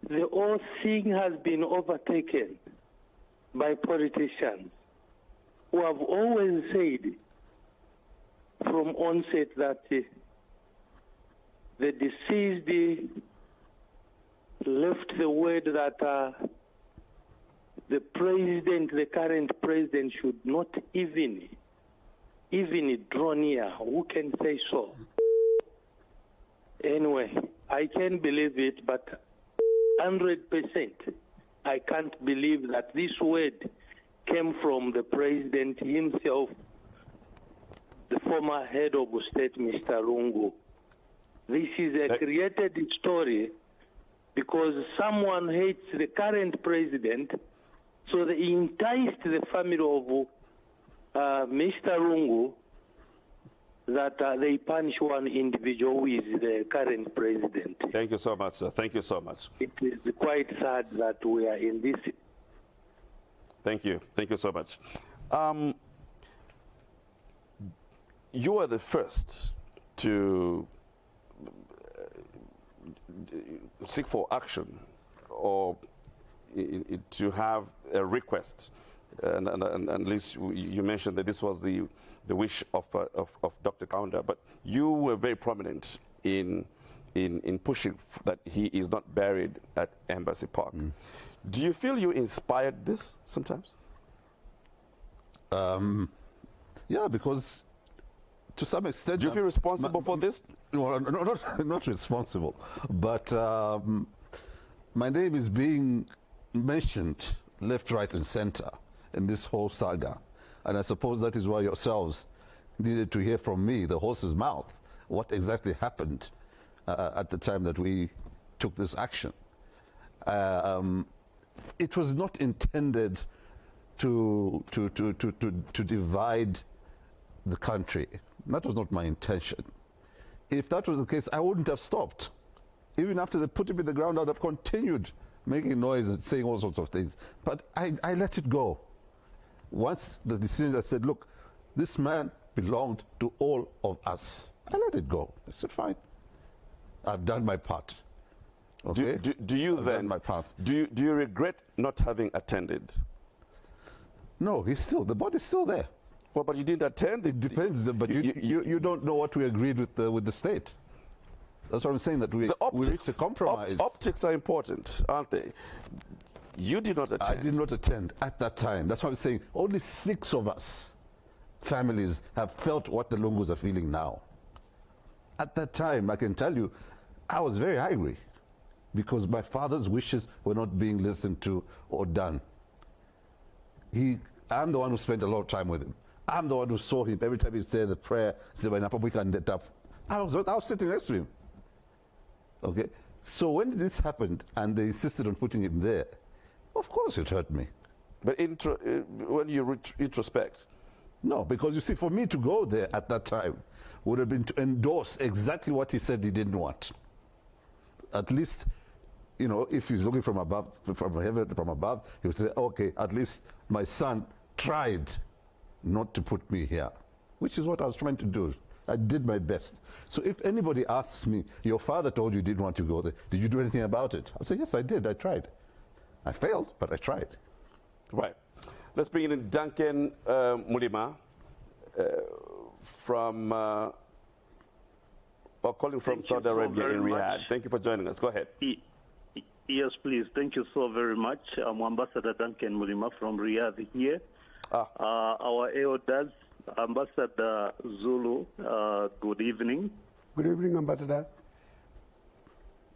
The whole thing has been overtaken by politicians who have always said from onset that the deceased left the word that the president, the current president, should not even draw near. Who can say so? Anyway, I can believe it, but 100%, I can't believe that this word came from the president himself, the former head of state, Mr. Lungu. This is a created story because someone hates the current president, so they enticed the family of Mr. Lungu that they punish one individual who is the current president. Thank you so much, sir. Thank you so much. It is quite sad that we are in this. Thank you. Thank you so much. You are the first to seek for action or to have a request. And at least you mentioned that this was the wish of Dr. Kaunda, but you were very prominent in pushing that he is not buried at Embassy Park. Do you feel you inspired this sometimes? Yeah, because to some extent. Do you feel responsible for this? No, not responsible, but my name is being mentioned left, right, and center in this whole saga, and I suppose that is why yourselves needed to hear from me, the horse's mouth, what exactly happened at the time that we took this action. It was not intended to divide the country. That was not my intention. If that was the case, I wouldn't have stopped. Even after they put him in the ground, I'd have continued making noise and saying all sorts of things. But I let it go. Once the decision, I said, look, this man belonged to all of us. I let it go. I said, fine. I've done my part. Okay? Do you I've then, done my part. do you regret not having attended? No, the body's still there. Well, but you didn't attend. It depends, but you don't know what we agreed with the state. That's what I'm saying, that we reached a compromise. Optics are important, aren't they? You did not attend. I did not attend at that time. That's what I'm saying. Only 6 of us, families, have felt what the Lungus are feeling now. At that time, I can tell you, I was very angry because my father's wishes were not being listened to or done. I'm the one who spent a lot of time with him. I'm the one who saw him every time he said the prayer, I was sitting next to him. Okay? So when this happened and they insisted on putting him there, of course it hurt me. But when you retrospect? No, because you see, for me to go there at that time would have been to endorse exactly what he said he didn't want. At least, you know, if he's looking from above, from heaven, from above, he would say, okay, at least my son tried not to put me here, which is what I was trying to do. I did my best. So if anybody asks me, your father told you didn't want to go there, did you do anything about it? I'll say, yes, I did. I tried. I failed, but I tried. Right. Let's bring in Duncan Mulima calling from Saudi Arabia in Riyadh. Thank you for joining us. Go ahead. Yes, please. Thank you so very much. I'm Ambassador Duncan Mulima from Riyadh here. Our elders, Ambassador Zulu, good evening. Good evening, Ambassador.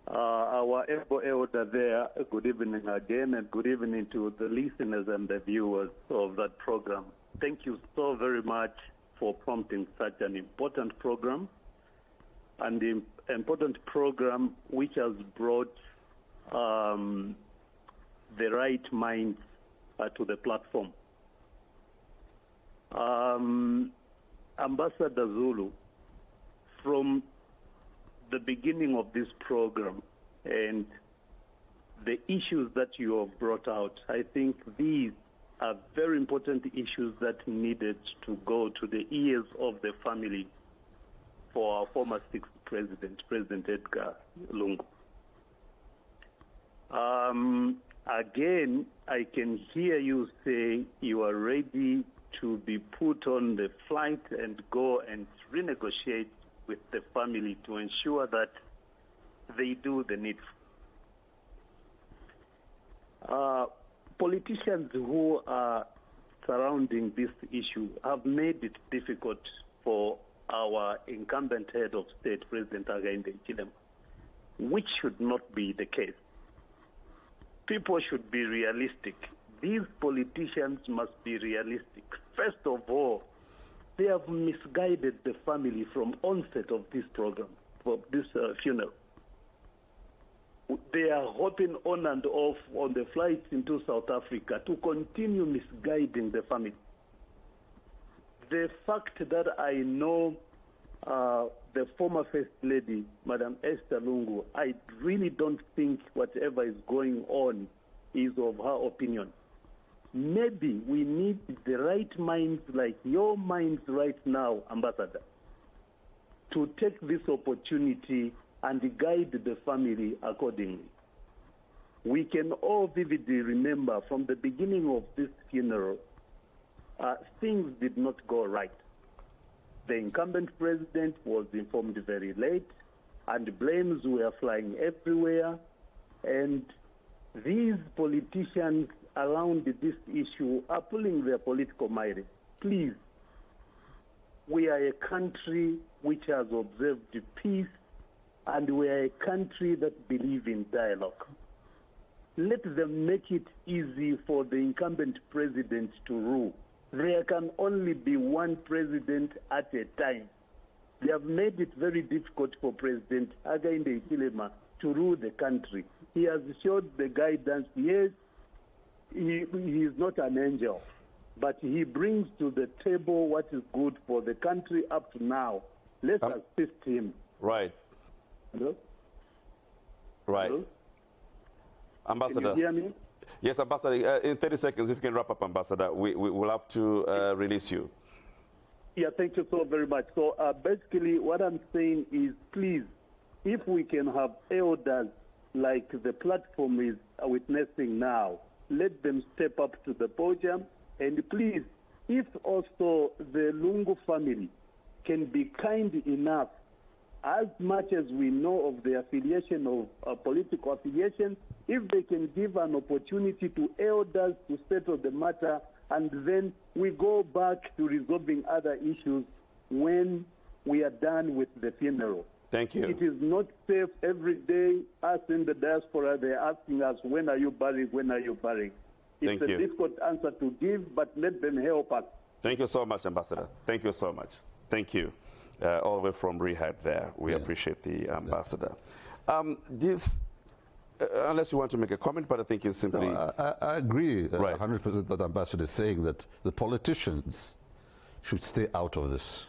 Our elder there, good evening again, and good evening to the listeners and the viewers of that program. Thank you so very much for prompting such an important program, and the important program which has brought the right minds to the platform. Ambassador Zulu, from the beginning of this program and the issues that you have brought out, I think these are very important issues that needed to go to the ears of the family for our former 6th president, President EDGAR Lungu. Again, I can hear you say you are ready to be put on the flight and go and renegotiate with the family to ensure that they do the needful. Politicians who are surrounding this issue have made it difficult for our incumbent head of state, President EDGAR, which should not be the case. People should be realistic. These politicians must be realistic. First of all, they have misguided the family from onset of this program, for this funeral. They are hopping on and off on the flights into South Africa to continue misguiding the family. The fact that I know the former First Lady, Madam Esther Lungu, I really don't think whatever is going on is of her opinion. Maybe we need the right minds like your minds right now, Ambassador, to take this opportunity and guide the family accordingly. We can all vividly remember from the beginning of this funeral, things did not go right. The incumbent president was informed very late, and blames were flying everywhere, and these politicians around this issue are pulling their political mileage. Please, we are a country which has observed peace, and we are a country that believes in dialogue. Let them make it easy for the incumbent president to rule. There can only be one president at a time. They have made it very difficult for President Hakainde Hichilema to rule the country. He has showed the guidance. Yes, he is not an angel, but he brings to the table what is good for the country up to now. Let's assist him. Right. Hello? Right. Hello? Ambassador. Can you hear me? Yes, Ambassador. In 30 seconds, if you can wrap up, Ambassador, we will have to release you. Yeah, thank you so very much. So basically what I'm saying is, please, if we can have elders like the platform is witnessing now, let them step up to the podium. And please, if also the Lungu family can be kind enough, as much as we know of the affiliation of political affiliation, if they can give an opportunity to elders to settle the matter, and then we go back to resolving other issues when we are done with the funeral. Thank you. It is not safe every day. Us in the diaspora, they're asking us, when are you burying, when are you burying? It's a difficult answer to give, but let them help us. Thank you so much, Ambassador. Thank you so much. Thank you. All the way from Rehab there. We appreciate the Ambassador. Unless you want to make a comment, but I think it's simply... No, I agree 100% that the Ambassador is saying that the politicians should stay out of this.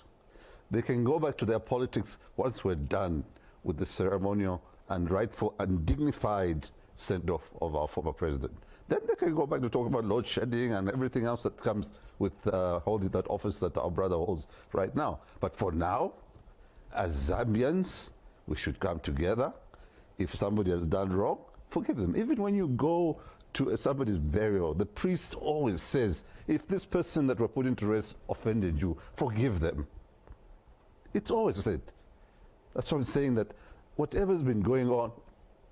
They can go back to their politics once we're done with the ceremonial and rightful and dignified send-off of our former president. Then they can go back to talk about load shedding and everything else that comes with holding that office that our brother holds right now. But for now, as Zambians, we should come together. If somebody has done wrong, forgive them. Even when you go to somebody's burial, the priest always says, if this person that were put into rest offended you, forgive them. It's always said. That's why I'm saying that whatever's been going on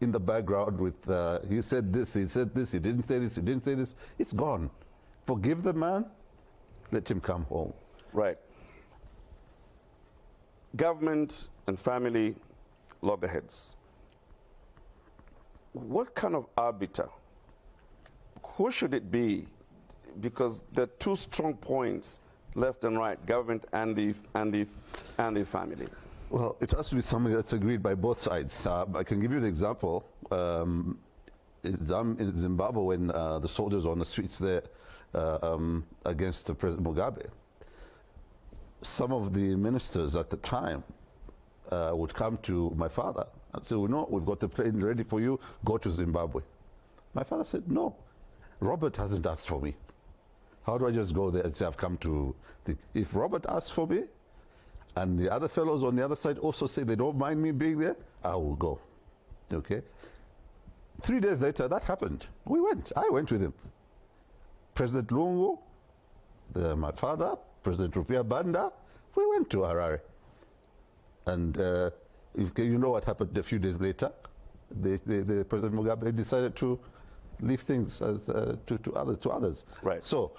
in the background with, he said this, he didn't say this, he didn't say this, it's gone. Forgive the man, let him come home. Right. Government and family, loggerheads. What kind of arbiter? Who should it be? Because there are two strong points, left and right, government and the family. Well, it has to be somebody that's agreed by both sides. I can give you the example. In Zimbabwe, when the soldiers were on the streets there against President Mugabe, some of the ministers at the time would come to my father and say, well, no, we've got the plane ready for you, go to Zimbabwe. My father said, no, Robert hasn't asked for me. How do I just go there and say I've come to... If Robert asks for me, and the other fellows on the other side also say they don't mind me being there, I will go, okay? 3 days later, that happened. We went, I went with him. President Lungu, my father, President Rupia Banda, we went to Harare. And you know what happened a few days later? The President Mugabe decided to leave things as, to others. Right. So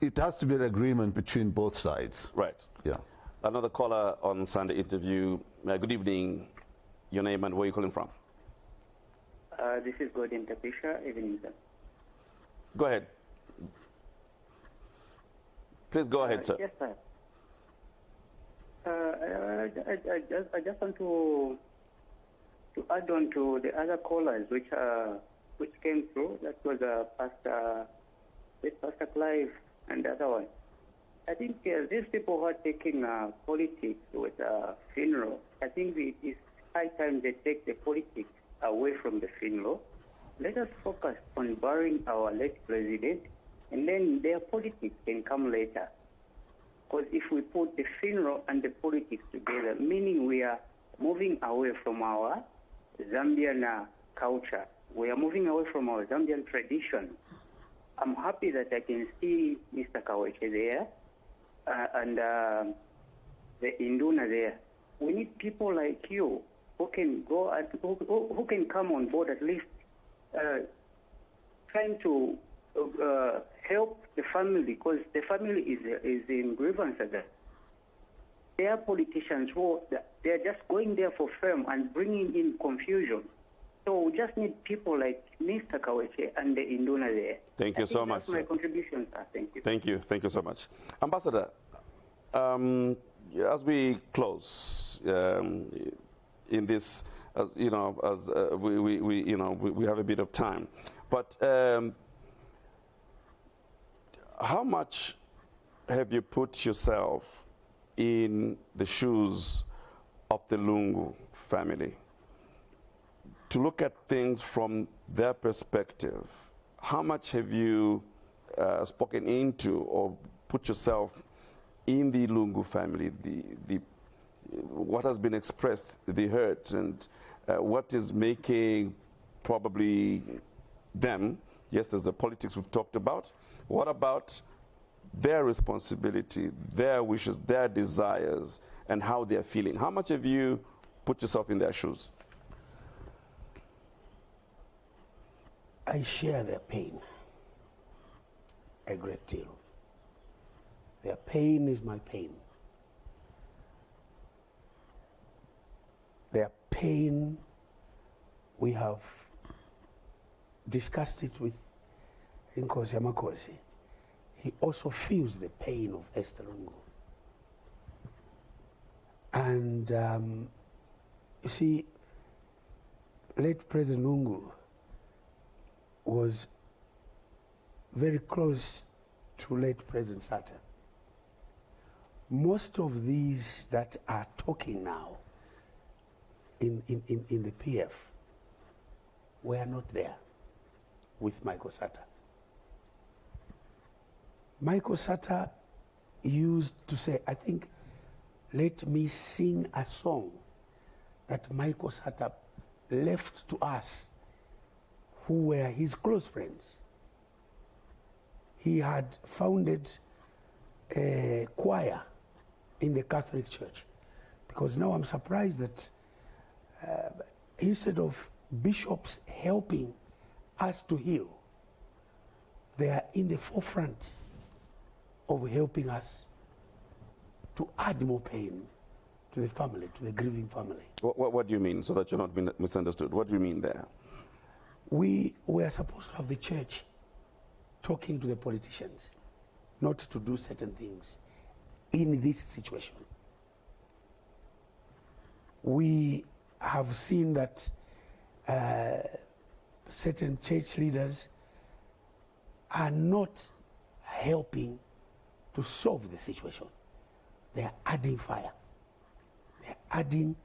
it has to be an agreement between both sides. Right. Yeah. Another caller on Sunday interview. Good evening. Your name and where you calling from? This is Gordon Tapisha, evening, sir. Go ahead. Please go ahead, sir. Yes, sir. I just want to add on to the other callers which came through. That was Pastor Clive and the other one. I think these people who are taking politics with a funeral, I think it is high time they take the politics away from the funeral. Let us focus on burying our late president, and then their politics can come later. Because if we put the funeral and the politics together, meaning we are moving away from our Zambian culture, we are moving away from our Zambian tradition. I'm happy that I can see Mr. Kaweche there and the Induna there. We need people like you who can go and who can come on board at least trying to help the family, because the family is in grievance again. there are politicians who they're just going there for fame and bringing in confusion. So we just need people like Mr. Kaweche and the Induna there. Thank you so much. That's my contribution, sir. Thank you. Thank you. Thank you so much. Ambassador, as we close in this, we have a bit of time, but how much have you put yourself in the shoes of the Lungu family to look at things from their perspective? How much have you spoken into or put yourself in the Lungu family, what has been expressed, the hurt, and what is making probably them, yes, there's the politics we've talked about, what about their responsibility, their wishes, their desires, and how they're feeling? How much have you put yourself in their shoes? I share their pain a great deal. Their pain is my pain. Their pain, we have discussed it with Nkosi Amakosi. He also feels the pain of Esther Lungu. And you see, late President Lungu was very close to late President Sata. Most of these that are talking now in the PF were not there with Michael Sata. Michael Sata used to say, I think, let me sing a song that Michael Sata left to us who were his close friends. He had founded a choir in the Catholic Church, because now I'm surprised that instead of bishops helping us to heal, they are in the forefront of helping us to add more pain to the family, to the grieving family. What do you mean, so that you're not being misunderstood? What do you mean there? We were supposed to have the church talking to the politicians, not to do certain things in this situation. We have seen that certain church leaders are not helping to solve the situation. They are adding fire. They are adding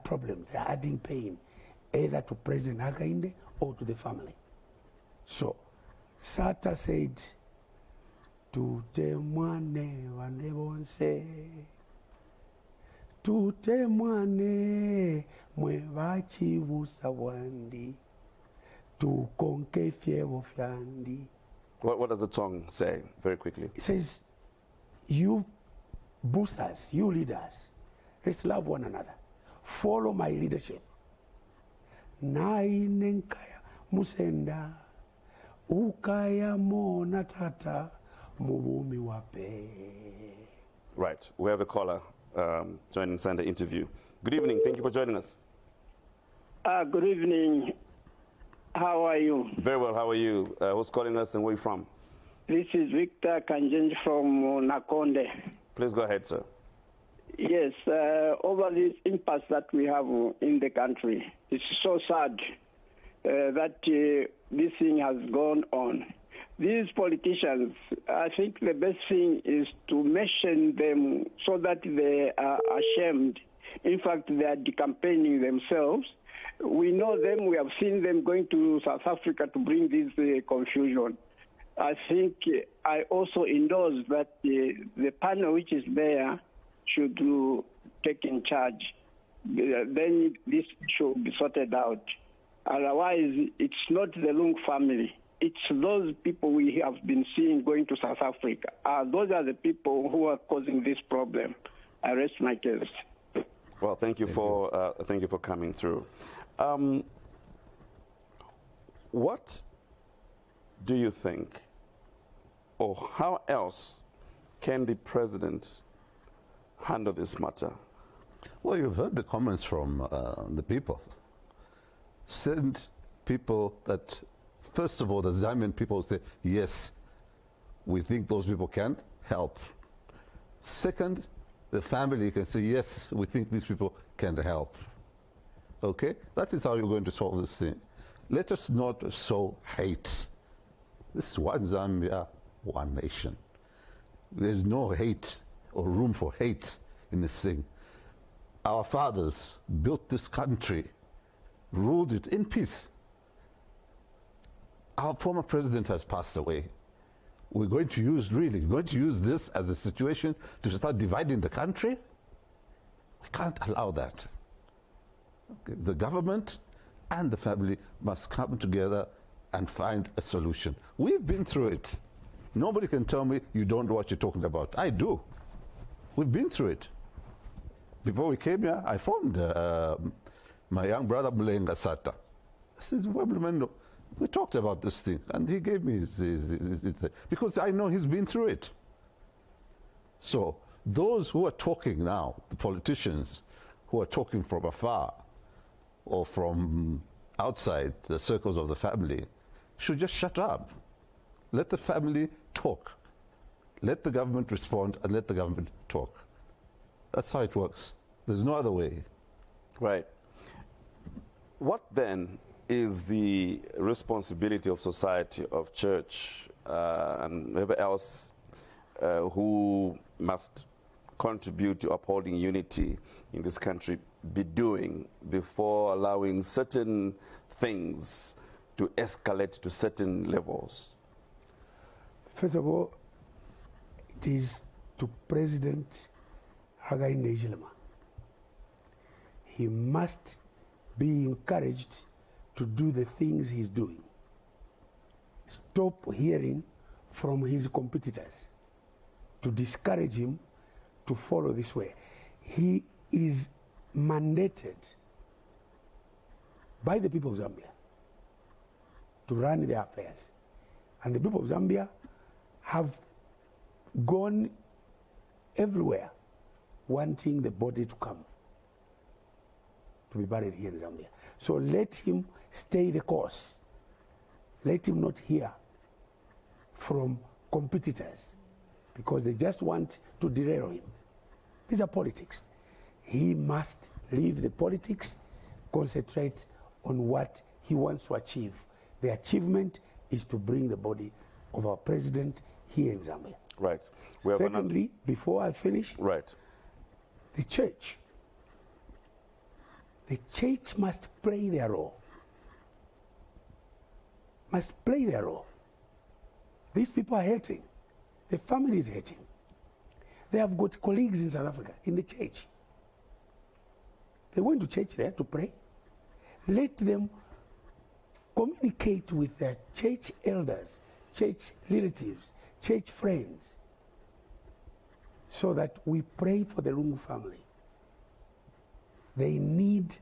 problems. They are adding pain, either to President Hakainde or to the family. So, Sata said, tutemwane vanevonse, tutemwane mwevachivusa wandi, tukonke fyevo fyandi. What does the song say, very quickly? It says, you boosters, you leaders, let's love one another. Follow my leadership. Nainenkaya musenda, ukaya mona tata, mubumi wape. Right, we have a caller joining Sunday interview. Good evening, thank you for joining us. Good evening. How are you? Very well, how are you? Who's calling us and where are you from? This is Victor Kanjenj from Nakonde. Please go ahead, sir. Yes, over this impasse that we have in the country, it's so sad that this thing has gone on. These politicians, I think the best thing is to mention them so that they are ashamed. In fact, they are decampaigning themselves. We know them, we have seen them going to South Africa to bring this confusion. I think I also endorse that the panel which is there should take in charge. Then this should be sorted out. Otherwise, it's not the Lungu family. It's those people we have been seeing going to South Africa. Those are the people who are causing this problem. I rest my case. Well, thank you for coming through. What do you think, or how else can the president handle this matter? Well, you've heard the comments from the people. Send people that, first of all, the Zambian people say, yes, we think those people can help. Second, the family can say, yes, we think these people can help. Okay? That is how you're going to solve this thing. Let us not sow hate. This is one Zambia, one nation. There's no hate or room for hate in this thing. Our fathers built this country, ruled it in peace. Our former president has passed away. We're going to use this as a situation to start dividing the country? We can't allow that. Okay. The government and the family must come together and find a solution. We've been through it. Nobody can tell me you don't know what you're talking about. I do. We've been through it. Before we came here, I phoned my young brother Mulenga Sata. I said, we talked about this thing, and he gave me his because I know he's been through it. So those who are talking now, the politicians who are talking from afar or from outside the circles of the family, should just shut up. Let the family talk. Let the government respond and let the government talk. That's how it works. There's no other way. Right. What then is the responsibility of society, of church, and whoever else who must contribute to upholding unity in this country be doing before allowing certain things to escalate to certain levels? First of all, it is to President Hakainde Hichilema. He must be encouraged to do the things he's doing. Stop hearing from his competitors to discourage him to follow this way. He is mandated by the people of Zambia to run their affairs. And the people of Zambia have gone everywhere wanting the body to come to be buried here in Zambia. So let him stay the course. Let him not hear from competitors because they just want to derail him. These are politics. He must leave the politics, concentrate on what he wants to achieve. The achievement is to bring the body of our president here in Zambia. Right. Secondly, before I finish, right, the church must play their role. Must play their role. These people are hurting. The family is hurting. They have got colleagues in South Africa, in the church. They went to church there to pray. Let them communicate with their church elders, church relatives, church friends, so that we pray for the Lungu family. They need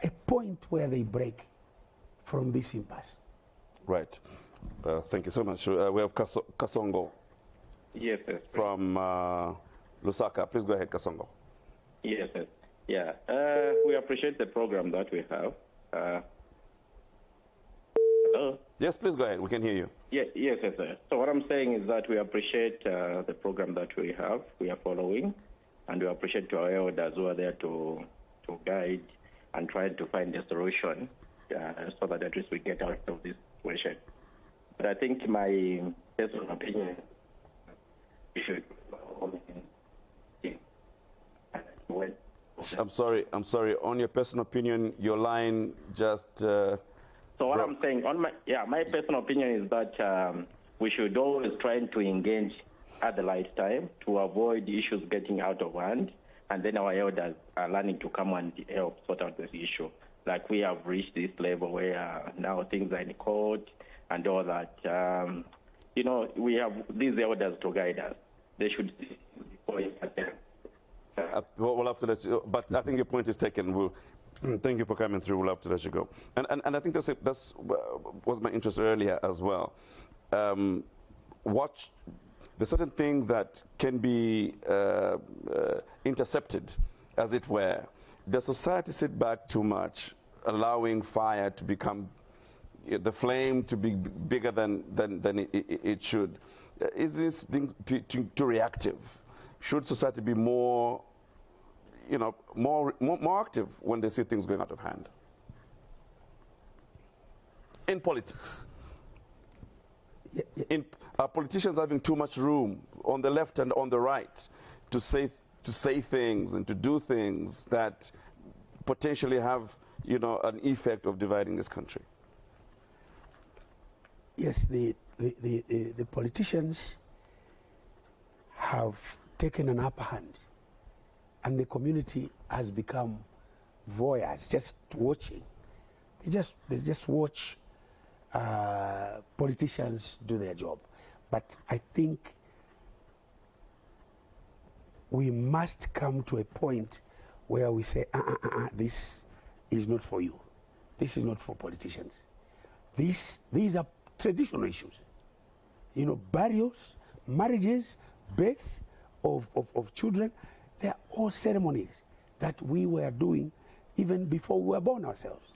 a point where they break from this impasse. Right. Thank you so much. We have Kasongo. Yes, yes. From Lusaka. Please go ahead, Kasongo. Yes, yes. Yeah. We appreciate the program that we have. Hello? Yes, please go ahead. We can hear you. Yes, yes, sir. So what I'm saying is that we appreciate the program that we have, we are following, and we appreciate our elders who are there to guide and try to find a solution so that at least we get out of this situation. But I think my personal opinion, we should. I'm sorry. On your personal opinion, your line just. So what I'm saying, my personal opinion is that we should always try to engage at the right time to avoid issues getting out of hand, and then our elders are learning to come and help sort out this issue. Like we have reached this level where now things are in court and all that. We have these elders to guide us. They should see we'll have to let you, but I think your point is taken. Thank you for coming through. We'll have to let you go. And I think that's was my interest earlier as well. What there's certain things that can be intercepted, as it were. Does society sit back too much, allowing fire to become, the flame to be bigger than it should? Is this thing too reactive? Should society be more, more active when they see things going out of hand? In politics, are politicians having too much room on the left and on the right to say things and to do things that potentially have, an effect of dividing this country? Yes, the politicians have taken an upper hand, and the community has become voyeurs, just watching. They just watch politicians do their job. But I think we must come to a point where we say, this is not for you. This is not for politicians. These are traditional issues. Burials, marriages, birth of children, they are all ceremonies that we were doing even before we were born ourselves.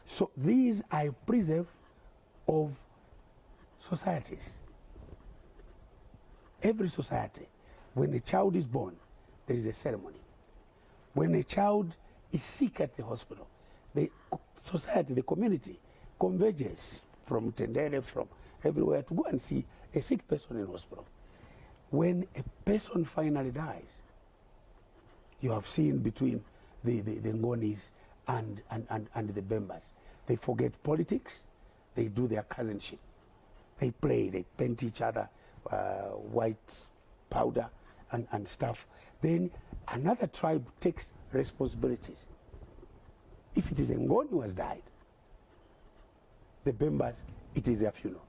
So these are a preserve of societies. Every society, when a child is born, there is a ceremony. When a child is sick at the hospital, the society, the community converges from Tendere, from everywhere to go and see a sick person in hospital. When a person finally dies, you have seen between the Ngonis and the Bembas, they forget politics, they do their cousinship. They play, they paint each other white powder and stuff. Then another tribe takes responsibilities. If it is a Ngoni who has died, the Bembas, it is their funeral.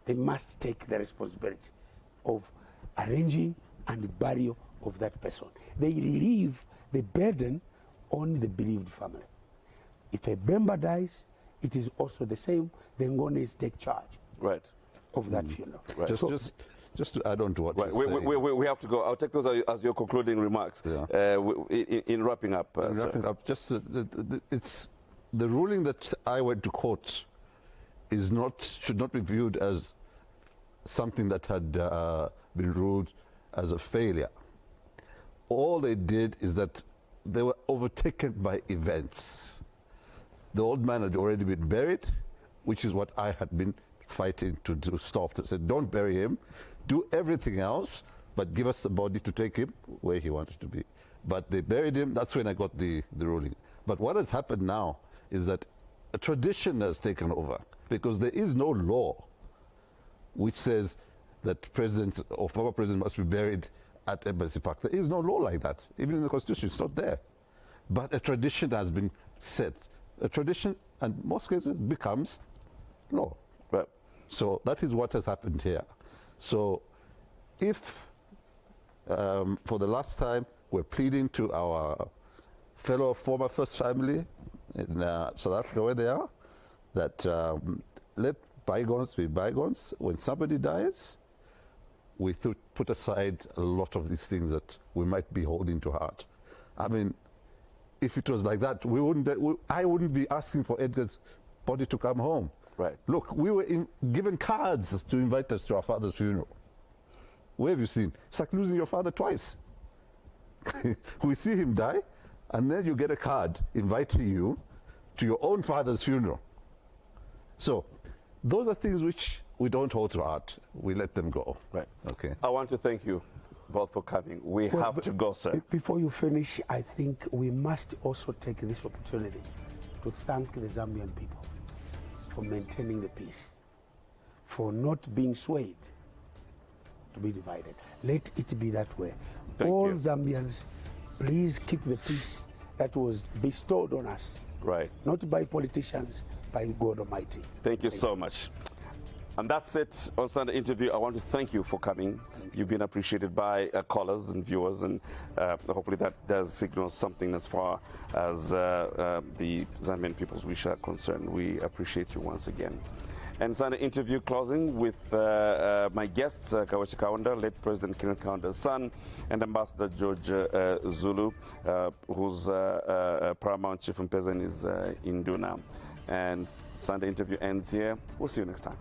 They must take the responsibility of arranging and the burial of that person. They relieve the burden on the bereaved family. If a Bemba dies, it is also the same. The Ngonis take charge of that funeral. Right. Just to add on to what we have to go. I'll take those as your concluding remarks. Yeah. In wrapping up. It's the ruling that I went to court should not be viewed as something that had been ruled as a failure. All they did is that they were overtaken by events. The old man had already been buried, which is what I had been fighting to stop. They said, don't bury him, do everything else, but give us the body to take him where he wanted to be. But they buried him. That's when I got the ruling. But what has happened now is that a tradition has taken over, because there is no law which says that presidents or former president must be buried at Embassy Park. There is no law like that. Even in the Constitution, it's not there. But a tradition has been set. A tradition, in most cases, becomes law. Right. So that is what has happened here. So if, for the last time, we're pleading to our fellow former First Family in South Africa, where they are, that let bygones be bygones. When somebody dies, we put aside a lot of these things that we might be holding to heart. I mean, if it was like that, I wouldn't be asking for Edgar's body to come home. Right. Look, we were given cards to invite us to our father's funeral. Where have you seen? It's like losing your father twice. We see him die, and then you get a card inviting you to your own father's funeral. So those are things which we don't hold to heart. We let them go. Right. Okay. I want to thank you both for coming. We have to go, sir. Before you finish, I think we must also take this opportunity to thank the Zambian people for maintaining the peace, for not being swayed to be divided. Let it be that way. All Zambians, please keep the peace that was bestowed on us. Right. Not by politicians, by God Almighty. Thank you so much. And that's it on Sunday Interview. I want to thank you for coming. You've been appreciated by callers and viewers, and hopefully that does signal something as far as the Zambian people's wish are concerned. We appreciate you once again. And Sunday interview closing with my guests, KAWECHE KAUNDA, late President KENNETH KAUNDA's son, and Ambassador George Zulu, whose paramount chief in Pezen is Induna. And Sunday interview ends here. We'll see you next time.